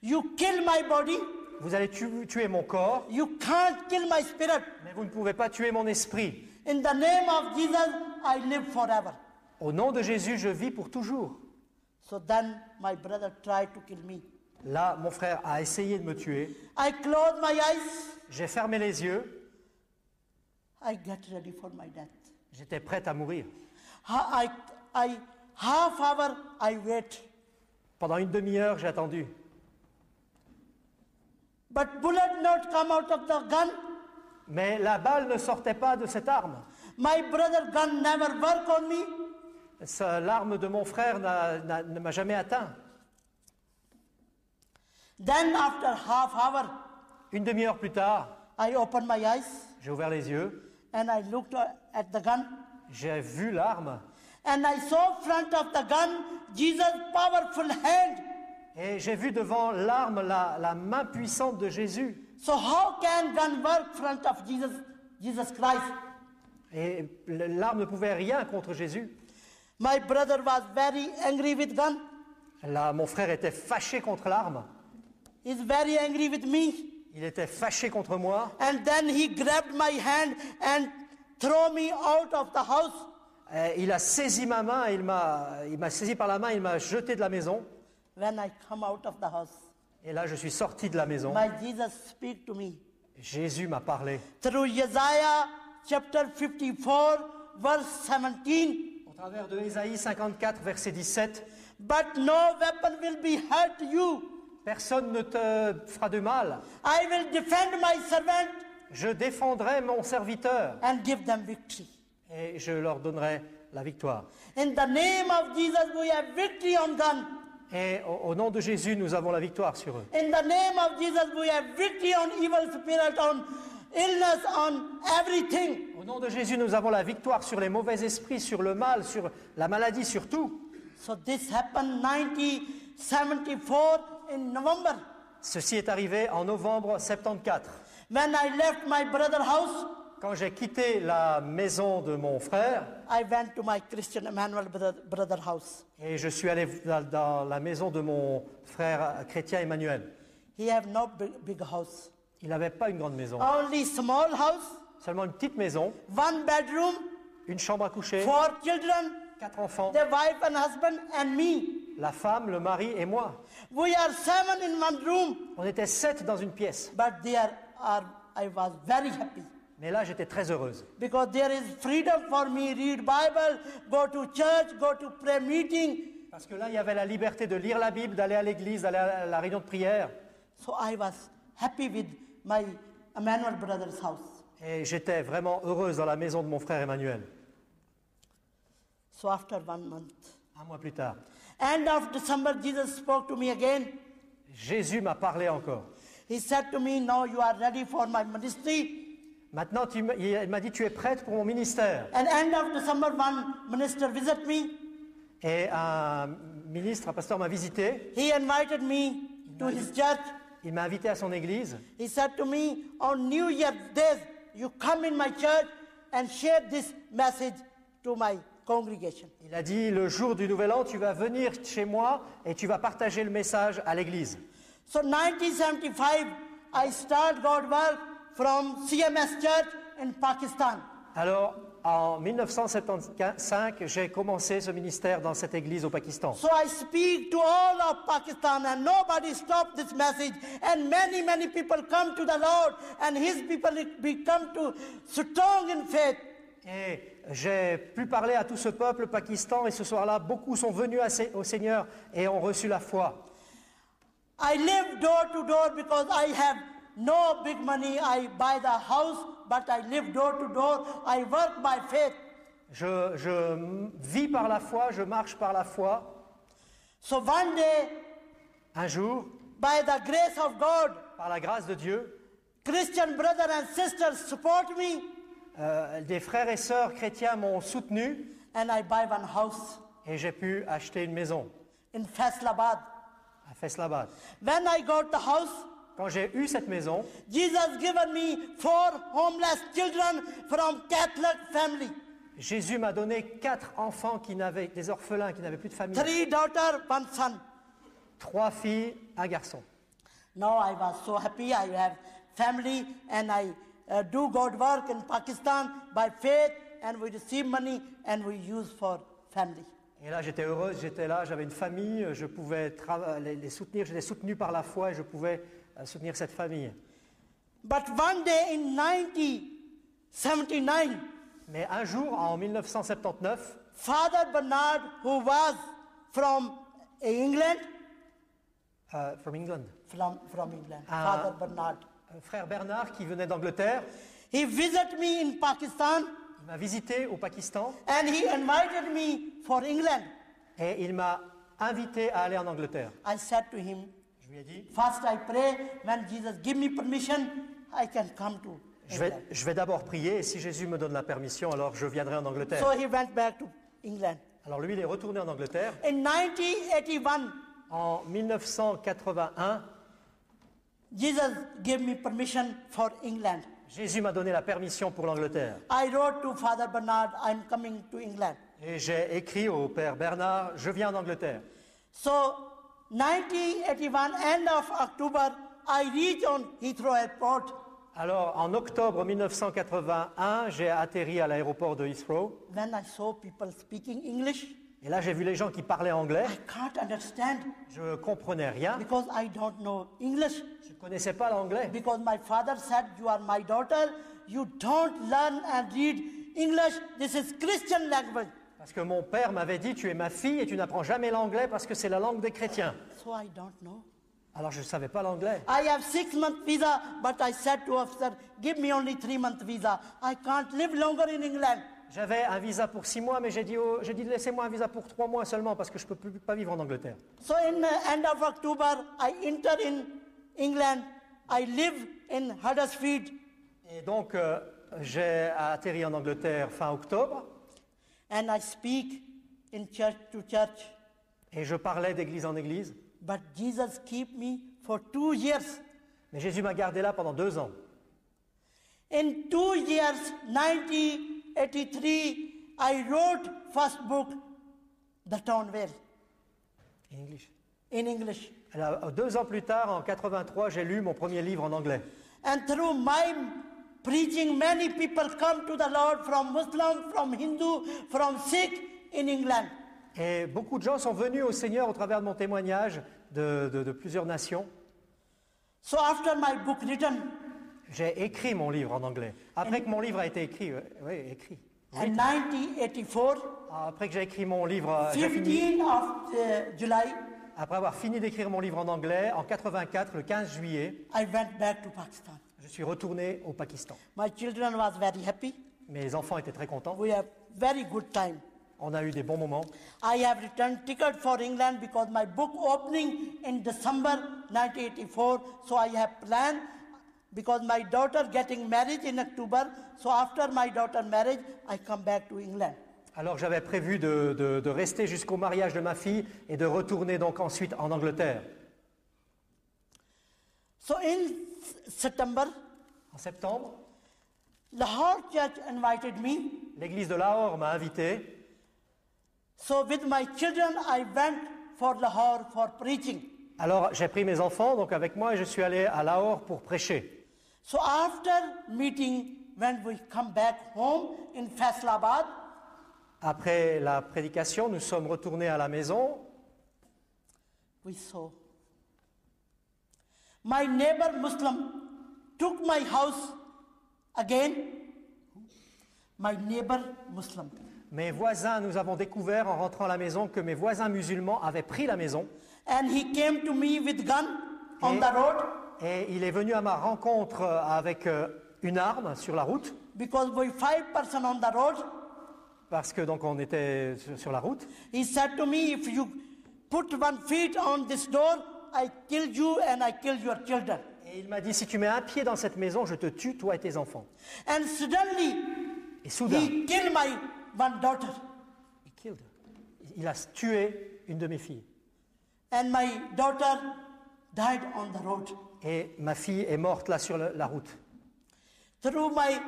You kill my body. Vous allez tuer mon corps, You can't kill my spirit. mais vous ne pouvez pas tuer mon esprit. In the name of Jesus, I live forever. Au nom de Jésus, je vis pour toujours. So then my brother tried to kill me. Là, mon frère a essayé de me tuer. I closed my eyes. J'ai fermé les yeux. I get ready for my death. J'étais prête à mourir. Half hour I wait. Pendant une demi-heure, j'ai attendu. But bullet not come out of the gun. Mais la balle ne sortait pas de cette arme. My brother gun never work on me. L'arme de mon frère ne m'a jamais atteint. Then after half hour, Une demi-heure plus tard, I opened my eyes j'ai ouvert les yeux. and I looked at the gun. J'ai vu l'arme. And I saw front of the gun Jesus' powerful hand. Et j'ai vu devant l'arme la main puissante de Jésus. So how can gun work front of Jesus Christ? Et l'arme ne pouvait rien contre Jésus. My brother was very angry with gun. Là, mon frère était fâché contre l'arme. He's very angry with me. Il était fâché contre moi. And then he grabbed my hand and threw me out of the house. Il a saisi ma main, il m'a saisi par la main, il m'a jeté de la maison. When I come out of the house, Et là, je suis sorti de la maison. my Jesus speak to me. Jésus m'a parlé. Through Isaiah chapter 54, verse 17. Au travers de Ésaïe 54, verset 17. But no weapon will be hurt you. Personne ne te fera de mal. I will defend my servant Je défendrai mon serviteur and give them victory. et je leur donnerai la victoire. In the name of Jesus, we have victory on gun. Et au nom de Jésus, nous avons la victoire sur eux. In the name of Jesus, we have victory on evil spirit, on illness, on everything. Au nom de Jésus, nous avons la victoire sur les mauvais esprits, sur le mal, sur la maladie, sur tout. So this happened 1974 in November. Ceci est arrivé en novembre 74. When I left my brother's house, Quand j'ai quitté la maison de mon frère I went to my Christian Emmanuel brother house. et je suis allé dans la maison de mon frère chrétien Emmanuel. He have no big house. Il n'avait pas une grande maison, Only small house, seulement une petite maison, one bedroom, une chambre à coucher, 4 children, 4 enfants, their wife and husband and me. la femme, le mari et moi. We are 7 in one room, On était 7 dans une pièce. but I was very happy Mais là, j'étais très heureuse. because there is freedom for me, read Bible, go to church, go to prayer meeting. Parce que là, il y avait la liberté de lire la Bible, d'aller à l'église, d'aller à la réunion de prière. So I was happy with my Emmanuel brother's house. Et j'étais vraiment heureuse dans la maison de mon frère Emmanuel. So after 1 month, Un mois plus tard, end of December, Jesus spoke to me again. Jésus m'a parlé encore. He said to me, now you are ready for my ministry. Maintenant, il m'a dit, tu es prête pour mon ministère. And end of December, one minister visited me. Et un ministre, un pasteur m'a visité. He invited me to his church. Il m'a invité à son église. He said to me, on New Year's Day, you come in my church and share this message to my congregation. Il a dit, le jour du Nouvel An, tu vas venir chez moi et tu vas partager le message à l'église. So 1975, I start God work from CMS Church in Pakistan. Alors, en 1975, j'ai commencé ce ministère dans cette église au Pakistan. So I speak to all of Pakistan and nobody stopped this message. And many people come to the Lord and his people become to strong in faith. Et j'ai pu parler à tout ce peuple Pakistan et ce soir-là, beaucoup sont venus au Seigneur et ont reçu la foi. I live door to door because I have no big money. I buy the house, but I live door to door. I work by faith. Je vis par la foi, je marche par la foi. So one day, Un jour, by the grace of God, par la grâce de Dieu, Christian brothers and sisters support me, des frères et sœurs chrétiens m'ont soutenu and I buy one house et j'ai pu acheter une maison in Faisalabad. à Faisalabad. When I got the house, Quand j'ai eu cette maison, Jesus given me 4 homeless children from Catholic family. Jésus m'a donné 4 enfants des orphelins qui n'avaient plus de famille. 3 daughters, 1 son. 3 filles, un garçon. Now I was so happy. I have family and I do God work in Pakistan by faith and we receive money and we use for family. Et là, j'étais heureuse, j'étais là, j'avais une famille, je pouvais les soutenir, j'étais soutenu par la foi et je pouvais soutenir cette famille. But one day in 1979, Mais un jour, en 1979, Father Bernard, who was from England, from England, from England, Ah. Father Bernard, frère Bernard qui venait d'Angleterre, he visited me in Pakistan il m'a visité au Pakistan and he invited me for England. et il m'a invité à aller en Angleterre. I said to him, Je lui ai dit, first I pray, when Jesus give me permission, I can come to England. je vais d'abord prier et si Jésus me donne la permission, alors je viendrai en Angleterre. So he went back to England. Alors lui, il est retourné en Angleterre. In 1981, En 1981, Jesus gave me permission for England. Jésus m'a donné la permission pour l'Angleterre. I wrote to Father Bernard, I'm coming to England. Et j'ai écrit au Père Bernard, je viens en Angleterre. So, 1981, end of October, I reached on Heathrow Airport. Alors, en octobre 1981, j'ai atterri à l'aéroport de Heathrow. When I saw people speaking English, Et là, j'ai vu les gens qui parlaient anglais. I can't understand Je ne comprenais rien. because I don't know English. Je ne connaissais pas l'anglais. Because my father said, you are my daughter, you don't learn and read English, this is Christian language. Parce que mon père m'avait dit, tu es ma fille et tu n'apprends jamais l'anglais parce que c'est la langue des chrétiens. So I don't know. Alors, je ne savais pas l'anglais. I have 6-month visa, but I said to officer, give me only 3-month visa. I can't live longer in England. J'avais un visa pour 6 mois, mais j'ai dit, laissez-moi un visa pour 3 mois seulement parce que je ne peux pas vivre en Angleterre. So in the end of October, I enter in England. I live in Huddersfield. Et donc, j'ai atterri en Angleterre fin octobre And I speak in church to church. et je parlais d'église en église. But Jesus keep me for 2 years. Mais Jésus m'a gardé là pendant 2 ans. In 2 years, 1983, I wrote first book, The Townville, In English. in English. Alors, 2 ans plus tard, en 83, j'ai lu mon premier livre en anglais. And through my preaching, many people come to the Lord from Muslim, from Hindu, from Sikh in England. Et beaucoup de gens sont venus au Seigneur au travers de mon témoignage de plusieurs nations. So after my book written, J'ai écrit mon livre en anglais. Après que mon livre a été écrit, oui, écrit. in 1984, Après que j'ai écrit mon livre, j'ai fini, 15th of July, après avoir fini d'écrire mon livre en anglais, en 84, le 15 juillet, I went back to Pakistan. je suis retourné au Pakistan. My children was very happy. Mes enfants étaient très contents. We have very good time. On a eu des bons moments. I have returned ticket for England because my book opening in December 1984. So I have planned because my daughter getting married in October. So after my daughter marriage, I come back to England. Alors j'avais prévu de rester jusqu'au mariage de ma fille et de retourner donc ensuite en Angleterre. So in September, En septembre, Lahore Church invited me. l'église de Lahore m'a invité. So with my children, I went for Lahore for preaching. Alors j'ai pris mes enfants donc avec moi et je suis allé à Lahore pour prêcher. So after meeting, when we come back home in Faisalabad, Après la prédication, nous sommes retournés à la maison. we saw my neighbor Muslim took my house again. My neighbor Muslim. Mes voisins, nous avons découvert en rentrant à la maison que mes voisins musulmans avaient pris la maison. And he came to me with gun on Et- the road Et il est venu à ma rencontre avec une arme sur la route, because we 5 person on the road. parce que donc on était sur la route. He said to me, if you put 1 foot on this door, I kill you and I kill your children. Et il m'a dit, si tu mets un pied dans cette maison, je te tue, toi et tes enfants. And suddenly, Et soudain, he killed my 1 daughter. il a tué une de mes filles. And my daughter died on the road. Et ma fille est morte là sur la route. Through my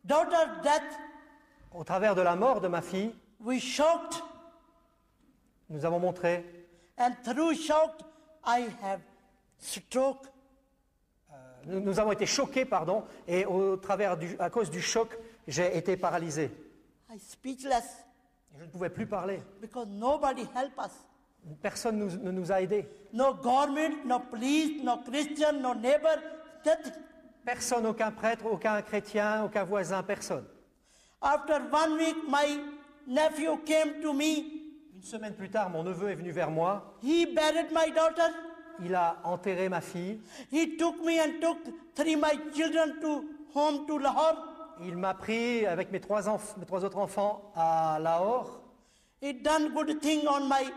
daughter's death, Au travers de la mort de ma fille, we shocked, nous avons montré, and through shocked, I have stroke. nous avons été choqués, pardon, et à cause du choc, j'ai été paralysé. I speechless Je ne pouvais plus parler. because nobody help us. Personne ne nous a aidés. No government, no police, no Christian, no neighbor, nothing. Personne, aucun prêtre, aucun chrétien, aucun voisin, personne. After 1 week, my nephew came to me. Une semaine plus tard, mon neveu est venu vers moi. He buried my daughter. Il a enterré ma fille. He took me and took 3 my children to home to Lahore. Il m'a pris avec mes trois autres enfants à Lahore. He done good thing on my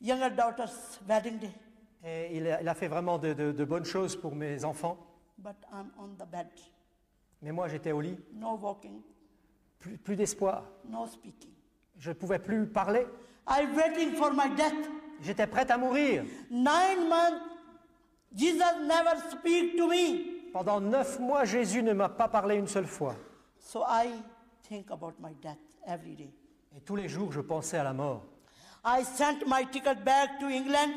younger daughter's wedding day. Et il a fait vraiment de bonnes choses pour mes enfants. But I'm on the bed. Mais moi, j'étais au lit. No walking, Plus d'espoir. no speaking. Je ne pouvais plus parler. I'm waiting for my death. J'étais prête à mourir. 9 months, Jesus never speak to me. Pendant 9 mois, Jésus ne m'a pas parlé une seule fois. So I think about my death every day. Et tous les jours, je pensais à la mort. I sent my ticket back to England.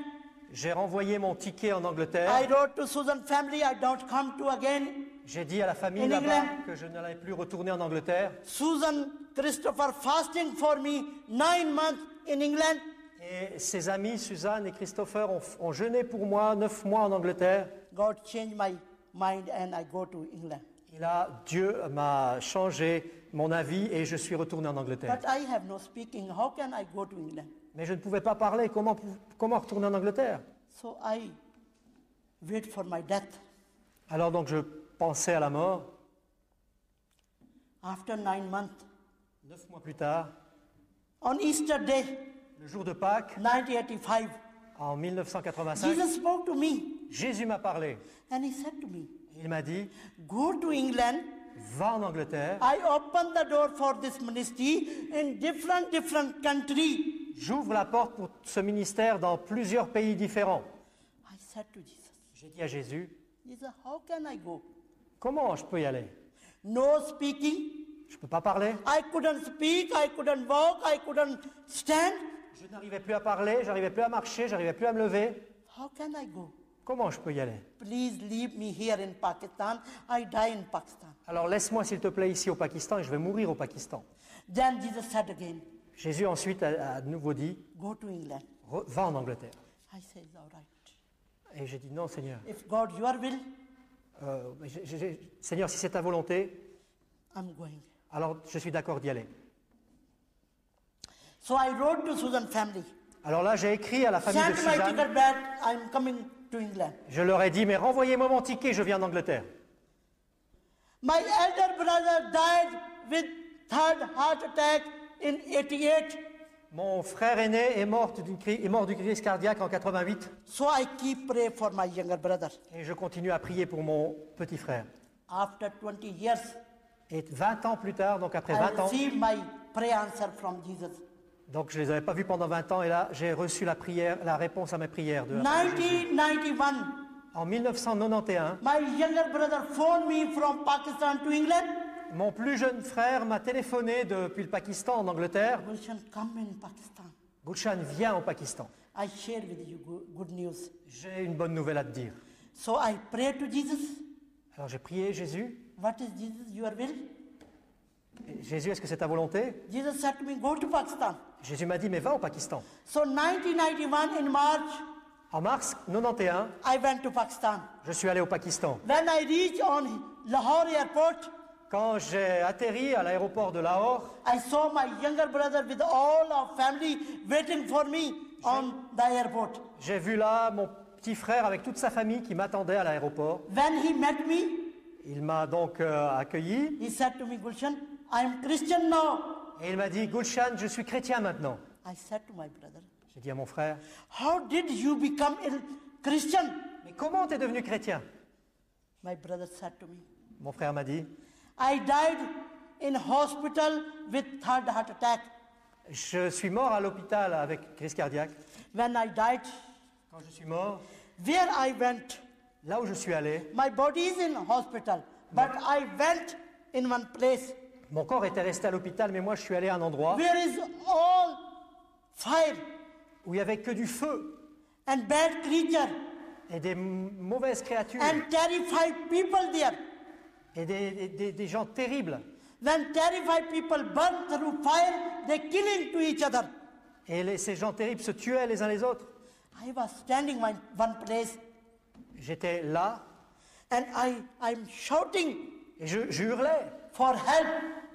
J'ai renvoyé mon ticket en Angleterre. I wrote to Susan family, I don't come to again. J'ai dit à la famille In là-bas England. que je n'allais plus retourner en Angleterre. Susan Christopher fasting for me 9 months in England. Et ses amis, Suzanne et Christopher, ont jeûné pour moi 9 mois en Angleterre. God changed my mind and I go to England. Et là, Dieu m'a changé mon avis et je suis retourné en Angleterre. But I have no speaking. How can I go to England? Mais je ne pouvais pas parler. Comment retourner en Angleterre? So I wait for my death. Alors donc je pensais à la mort. After 9 months, 9 mois plus tard, on Easter Day, le jour de Pâques, 1985, en 1985, Jesus spoke to me Jésus m'a parlé. and he said to me, Il m'a dit, go to England. va en Angleterre, I open the door for this ministry in different country. j'ouvre la porte pour ce ministère dans plusieurs pays différents. I said to Jesus, J'ai dit à Jésus, Jesus, how can I go? comment je peux y aller? No speaking. Je ne peux pas parler. I couldn't speak. I couldn't walk. I couldn't stand. Je n'arrivais plus à parler, j'arrivais plus à marcher, j'arrivais plus à me lever. How can I go? Comment je peux y aller? Please leave me here in Pakistan. I die in Pakistan. Alors laisse-moi s'il te plaît ici au Pakistan et je vais mourir au Pakistan. Then Jesus said again, Jésus ensuite a de nouveau dit, go to England. va en Angleterre. I said, all right. Et j'ai dit, non Seigneur. If God, your will, Seigneur, si c'est ta volonté, I'm going. alors je suis d'accord d'y aller. So I wrote to Susan family. Alors là, j'ai écrit à la famille de Send my Suzanne. ticket back. I'm coming to England. Je leur ai dit, mais renvoyez-moi mon ticket, je viens en Angleterre. My elder brother died with third heart attack in 88. Mon frère aîné est mort du crise cardiaque en 88 So I keep pray for my younger brother. et je continue à prier pour mon petit frère. After 20 years, Et 20 ans plus tard, donc après I 20 ans, received my prayer answer from Jesus. donc je ne les avais pas vus pendant 20 ans et là j'ai reçu la réponse à mes prières. 1991, En 1991, my younger brother phoned me from Pakistan to England. mon plus jeune frère m'a téléphoné depuis le Pakistan en Angleterre. Gulshan, come in Pakistan. Gulshan, viens au Pakistan. I share with you good news. J'ai une bonne nouvelle à te dire. So I prayed to Jesus. Alors j'ai prié Jésus. What is Jesus, your will? Jésus, est-ce que c'est ta volonté? Jesus said to me, go to Pakistan. Jésus m'a dit, mais va au Pakistan. So 1991 in March, En mars 91, I went to Pakistan. je suis allé au Pakistan. When I reached on Lahore airport, Quand j'ai atterri à l'aéroport de Lahore, I saw my younger brother with all our family waiting for me on the airport. j'ai vu là mon petit frère avec toute sa famille qui m'attendait à l'aéroport. When he met me, Il m'a donc accueilli he said to me, Gulshan, I am Christian now. et il m'a dit, Gulshan, je suis chrétien maintenant. I said to my brother, J'ai dit à mon frère, how did you become a Christian? mais comment t'es devenu chrétien? My brother said to me, Mon frère m'a dit, I died in hospital with third heart attack. je suis mort à l'hôpital avec crise cardiaque. When I died, Quand je suis mort, where I went, là où je suis allé, my body is in hospital, but I went in one place mon corps était resté à l'hôpital, mais moi je suis allé à un endroit where is all fire où il n'y avait que du feu and bad creature et des mauvaises créatures and terrified people there. et des gens terribles. When terrified people burn through fire, they killing to each other. Et ces gens terribles se tuaient les uns les autres. I was standing in one place J'étais là and I'm shouting et je hurlais. for help.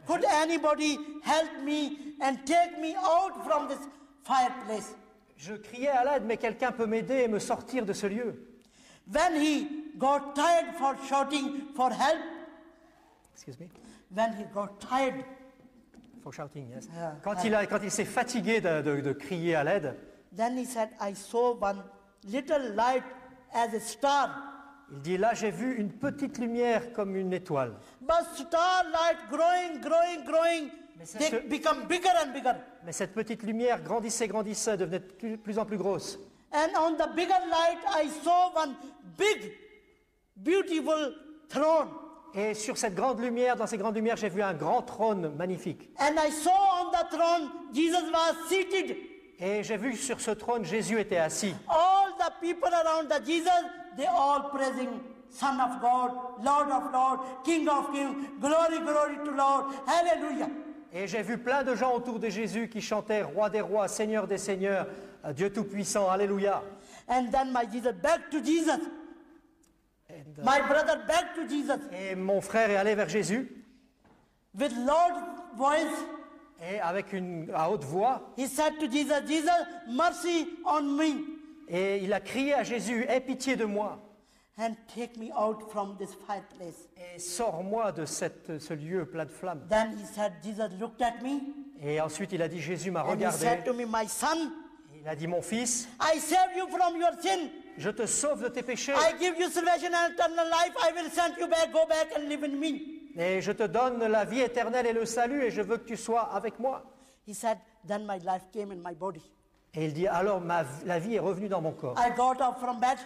Could anybody help me and take me out from this fireplace? Je criais à l'aide, mais quelqu'un peut m'aider et me sortir de ce lieu. When he got tired for shouting for help, Excuse me. when he got tired, For shouting, yes. Yeah. Quand il s'est fatigué de crier à l'aide, then he said, I saw one little light as a star. il dit là j'ai vu une petite lumière comme une étoile. But starlight growing, Mais c'est they ce- become bigger and bigger. Mais cette petite lumière grandissait, grandissait, devenait de plus en plus grosse. And on the bigger light, I saw one big, beautiful throne. Et sur cette grande lumière, dans ces grandes lumières, j'ai vu un grand trône magnifique. And I saw on the throne, Jesus was seated. Et j'ai vu sur ce trône, Jésus était assis. All the people around the Jesus, they all praising Son of God, Lord of Lords, King of Kings, glory, glory to Lord, hallelujah. Et j'ai vu plein de gens autour de Jésus qui chantaient Roi des rois, Seigneur des seigneurs, Dieu tout-puissant, alléluia. And then my Jesus back to Jesus. My brother back to Jesus Et mon frère est allé vers Jésus with loud voice. et avec à haute voix, He said to Jesus, Jesus, mercy on me et il a crié à Jésus, aie pitié de moi and take me out from this fireplace. et sors-moi de ce lieu plein de flammes. Then he said, Jesus looked at me Et ensuite il a dit, Jésus m'a and he regardé, said to me, my son, il a dit, mon fils, I save you from your sin. je te sauve de tes péchés I give you salvation and eternal life. I will send you back, go back and live in me. et je te donne la vie éternelle et le salut et je veux que tu sois avec moi. He said, then my life came in my body. Et il dit, alors la vie est revenue dans mon corps. I got up from bed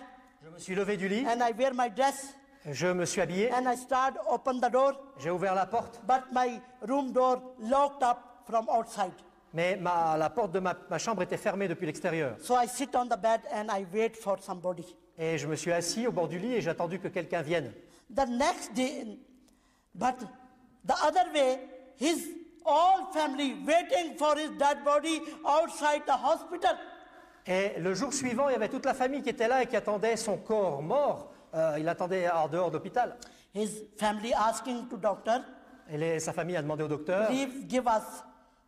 Je me suis levé du lit, and I wear my dress je me suis habillé, and I start open the door, j'ai ouvert la porte, but my room door locked up from outside. mais la porte de ma chambre était fermée depuis l'extérieur. So I sit on the bed and I wait for somebody. Et je me suis assis au bord du lit et j'ai attendu que quelqu'un vienne. The next day, but the other way, his all family waiting for his dead body outside the hospital. Et le jour suivant, il y avait toute la famille qui était là et qui attendait son corps mort. Il attendait en dehors de l'hôpital. His family asking to doctor, Et sa famille a demandé au docteur, please give us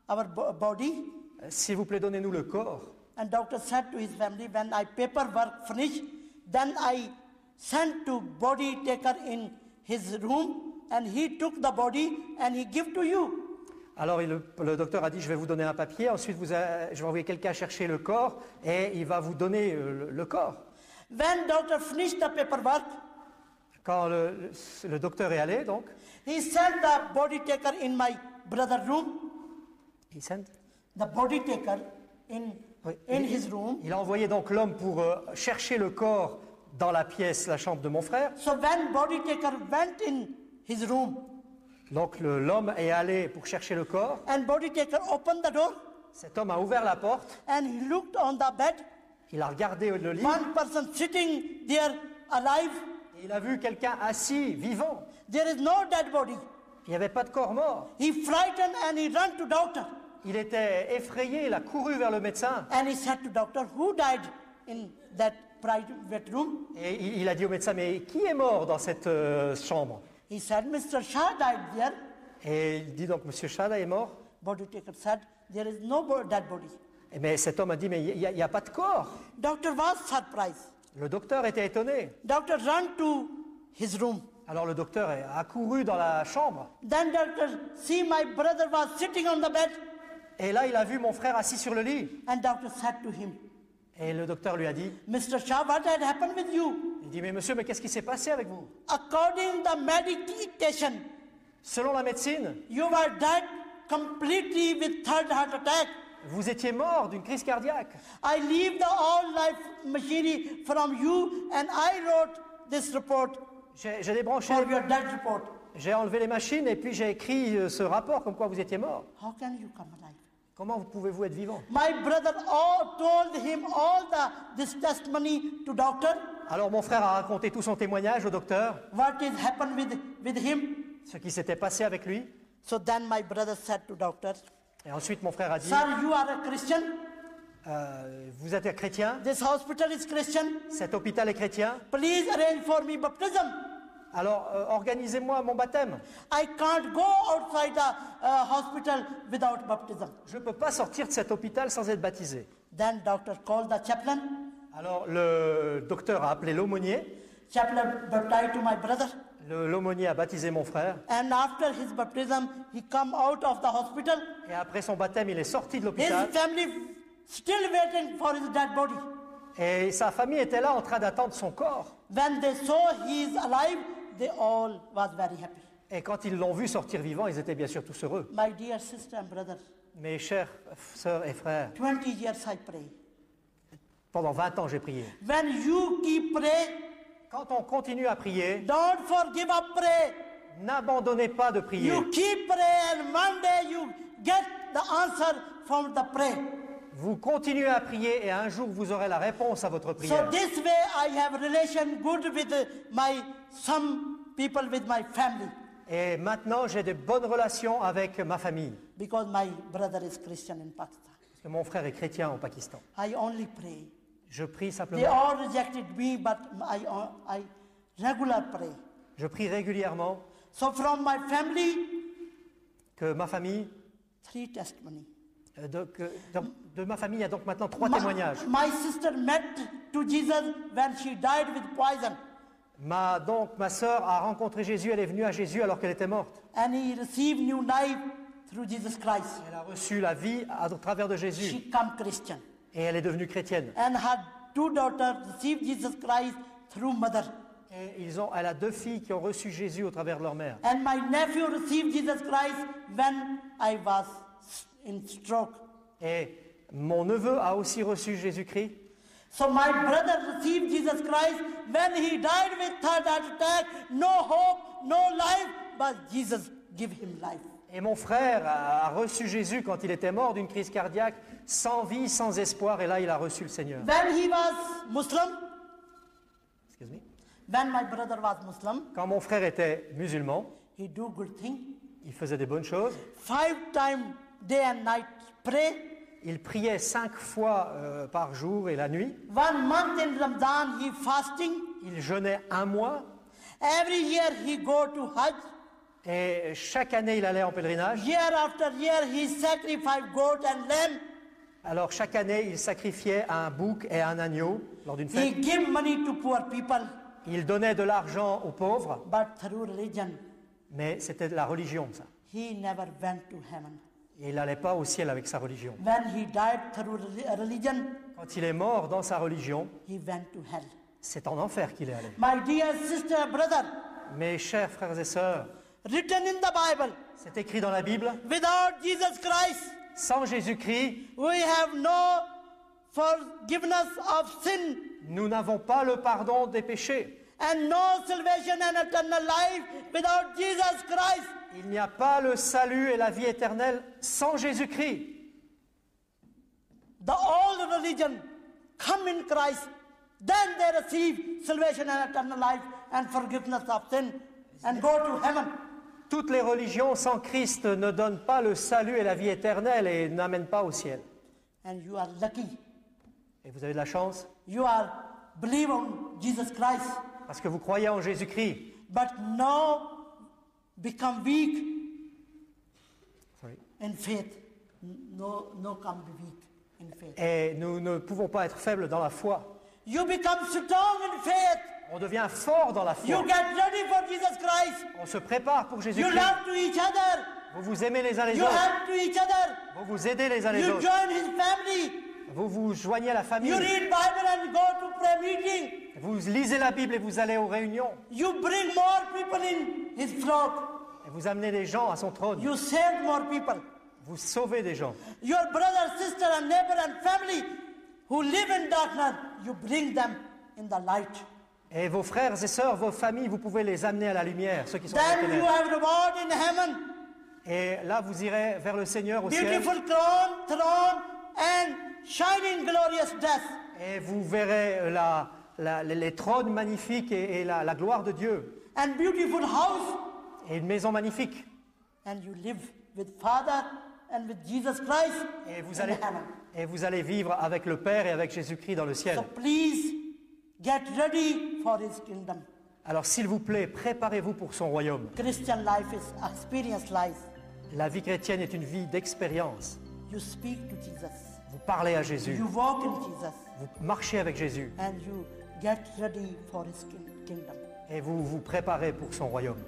our body. s'il vous plaît, donnez-nous le corps. And doctor said to his family, when I paperwork finish, then I sent to body taker in his room, and he took the body and he give to you. Alors le docteur a dit, je vais vous donner un papier, ensuite je vais envoyer quelqu'un chercher le corps et il va vous donner le corps. When doctor finished the paperwork, Quand le docteur est allé, donc, he sent the body taker in my brother's room. il sent- The body taker in Oui. his room. il a envoyé donc l'homme pour chercher le corps dans la pièce, la chambre de mon frère. So when body taker went in his room Donc l'homme est allé pour chercher le corps. and body taker opened the door Cet homme a ouvert la porte, and he looked on the bed, il a regardé le lit, one person sitting there alive. et il a vu quelqu'un assis, vivant. There is no dead body. Il n'y avait pas de corps mort. He frightened and he ran to doctor Il était effrayé, il a couru vers le médecin. and he said to doctor, who died in that private room? Et il a dit au médecin, mais qui est mort dans cette chambre? He said, Mr. Shah died there. Et il dit donc, Monsieur Chada est mort. Body taker said, there is no dead body. Mais cet homme a dit, mais il n'y a pas de corps. Doctor was surprised. Le docteur était étonné. Doctor ran to his room. Alors le docteur a couru dans la chambre. Then doctor see my brother was sitting on the bed Et là, il a vu mon frère assis sur le lit. and doctor said to him, Et le docteur lui a dit, Mr. Shah, what had happened with you? il dit, mais monsieur, mais qu'est-ce qui s'est passé avec vous? According to the medication, Selon la médecine, you were dead completely with third heart attack. vous étiez mort d'une crise cardiaque. I leave the all life machinery from you and I wrote this report J'ai débranché, for your dead report. j'ai enlevé les machines et puis j'ai écrit ce rapport comme quoi vous étiez mort. How can you come alive? Comment pouvez-vous être vivant? My brother told him all this testimony to doctor, Alors mon frère a raconté tout son témoignage au docteur, what is happened with him. ce qui s'était passé avec lui. So then my brother said to doctor, Et ensuite mon frère a dit, sir, you are a Christian. vous êtes un chrétien, This hospital is Christian. cet hôpital est chrétien, Please arrange for me baptism. alors organisez-moi mon baptême. I can't go outside the hospital without baptism. Je ne peux pas sortir de cet hôpital sans être baptisé. Then doctor called the chaplain. Alors le docteur a appelé l'aumônier. Chaplain baptized to my brother. L'aumônier a baptisé mon frère. And after his baptism, he come out of the hospital. Et après son baptême, il est sorti de His l'hôpital. family still waiting for his dead body. Et sa famille était là en train d'attendre son corps. When they saw he is alive, they all was very happy. Et quand ils l'ont vu sortir vivant, ils étaient bien sûr tous heureux. My dear sister and brother, Mes chers sœurs et frères, 20 years I pray. pendant 20 ans j'ai prié. When you keep pray, Quand on continue à prier, don't forgive up pray. n'abandonnez pas de prier. You keep pray and one day you get the answer from the pray. Vous continuez à prier et un jour vous aurez la réponse à votre So prière. this way I have relation good with some people with my family Et maintenant j'ai de bonnes relations avec ma famille. because my brother is Christian in Pakistan. Parce que mon frère est chrétien au Pakistan. I only pray. Je prie They simplement. all rejected me, but I regular pray. Je prie régulièrement So from my family, que ma famille, 3 testimony. de ma famille, il y a donc maintenant 3 témoignages. My sister met to Jesus when she died with poison, Ma sœur a rencontré Jésus, elle est venue à Jésus alors qu'elle était morte. and he received new life through Jesus Christ. Elle a reçu la vie à travers de Jésus She became Christian, et elle est devenue chrétienne. and her 2 daughters received Jesus Christ through mother. Et elle a 2 filles qui ont reçu Jésus au travers de leur mère. And my nephew received Jesus Christ when I was in stroke. Et mon neveu a aussi reçu Jésus-Christ. So my brother received Jesus Christ when he died with third heart attack, no hope, no life, but Jesus gave him life. Et mon frère a reçu Jésus quand il était mort d'une crise cardiaque, sans vie, sans espoir, et là il a reçu le Seigneur. When he was Muslim, Excuse me. when my brother was Muslim, Quand mon frère était musulman, he do good thing. il faisait des bonnes choses. 5 times day and night pray. Il priait 5 fois par jour et la nuit. 1 month in Ramadan he fasting. Il jeûnait 1 mois. Every year he go to Hajj. Et chaque année, il allait en pèlerinage. Year after year he sacrifice goat and lamb. Alors chaque année, il sacrifiait un bouc et un agneau lors d'une fête. He give money to poor people, Il donnait de l'argent aux pauvres, but through religion mais c'était de la religion, ça. he never went to heaven. Et il n'allait pas au ciel avec sa religion. When he died through religion, Quand il est mort dans sa religion, he went to hell. c'est en enfer qu'il est allé. My dear sister, brother, Mes chers frères et sœurs, written in the Bible, c'est écrit dans la Bible, without Jesus Christ, sans Jésus-Christ, we have no forgiveness of sin nous n'avons pas le pardon des péchés. and no salvation and eternal life without Jesus Christ. Il n'y a pas le salut et la vie éternelle sans Jésus-Christ. The old religion come in Christ, then they receive salvation and eternal life and forgiveness of sin and go to heaven. Toutes les religions sans Christ ne donnent pas le salut et la vie éternelle et n'amènent pas au ciel. And you are lucky. Et vous avez de la chance You are believe on Jesus Christ, parce que vous croyez en Jésus-Christ. but now become weak Sorry. in faith. No come be weak in faith. Et nous ne pouvons pas être faibles dans la foi. You become strong in faith. On devient fort dans la You foi. get ready for Jesus Christ. On se prépare pour You Jésus-Christ. love to each other. Vous vous aimez les uns les You autres. help to each other. Vous vous aidez les uns les You autres. join his family. Vous vous joignez à la famille. You read Bible and go to prayer meeting. Vous lisez la Bible et vous allez aux réunions. You bring more people in his flock. Et vous amenez des gens à son trône. You save more people. Vous sauvez des gens. Your brother, sister, and neighbor and family who live in darkness, you bring them in the light. Et vos frères et sœurs, vos familles, vous pouvez les amener à la lumière, ceux qui sont dans les Then you ténèbres. have reward in heaven. Et là, vous irez vers le Seigneur au ciel. Beautiful crown, throne, and shining glorious death. Et vous verrez les trônes magnifiques et la gloire de Dieu. And beautiful house. Et une maison magnifique. And you live with Father and with Jesus Christ Et vous in allez, heaven. et vous allez vivre avec le Père et avec Jésus-Christ dans le ciel. So please get ready for his kingdom. Alors s'il vous plaît, préparez-vous pour son royaume. Christian life is experience life. La vie chrétienne est une vie d'expérience. You speak to Jesus. Vous parlez à Jésus. You walk in Jesus. Vous marchez avec Jésus. And you get ready for his kingdom. Et vous vous préparez pour son royaume.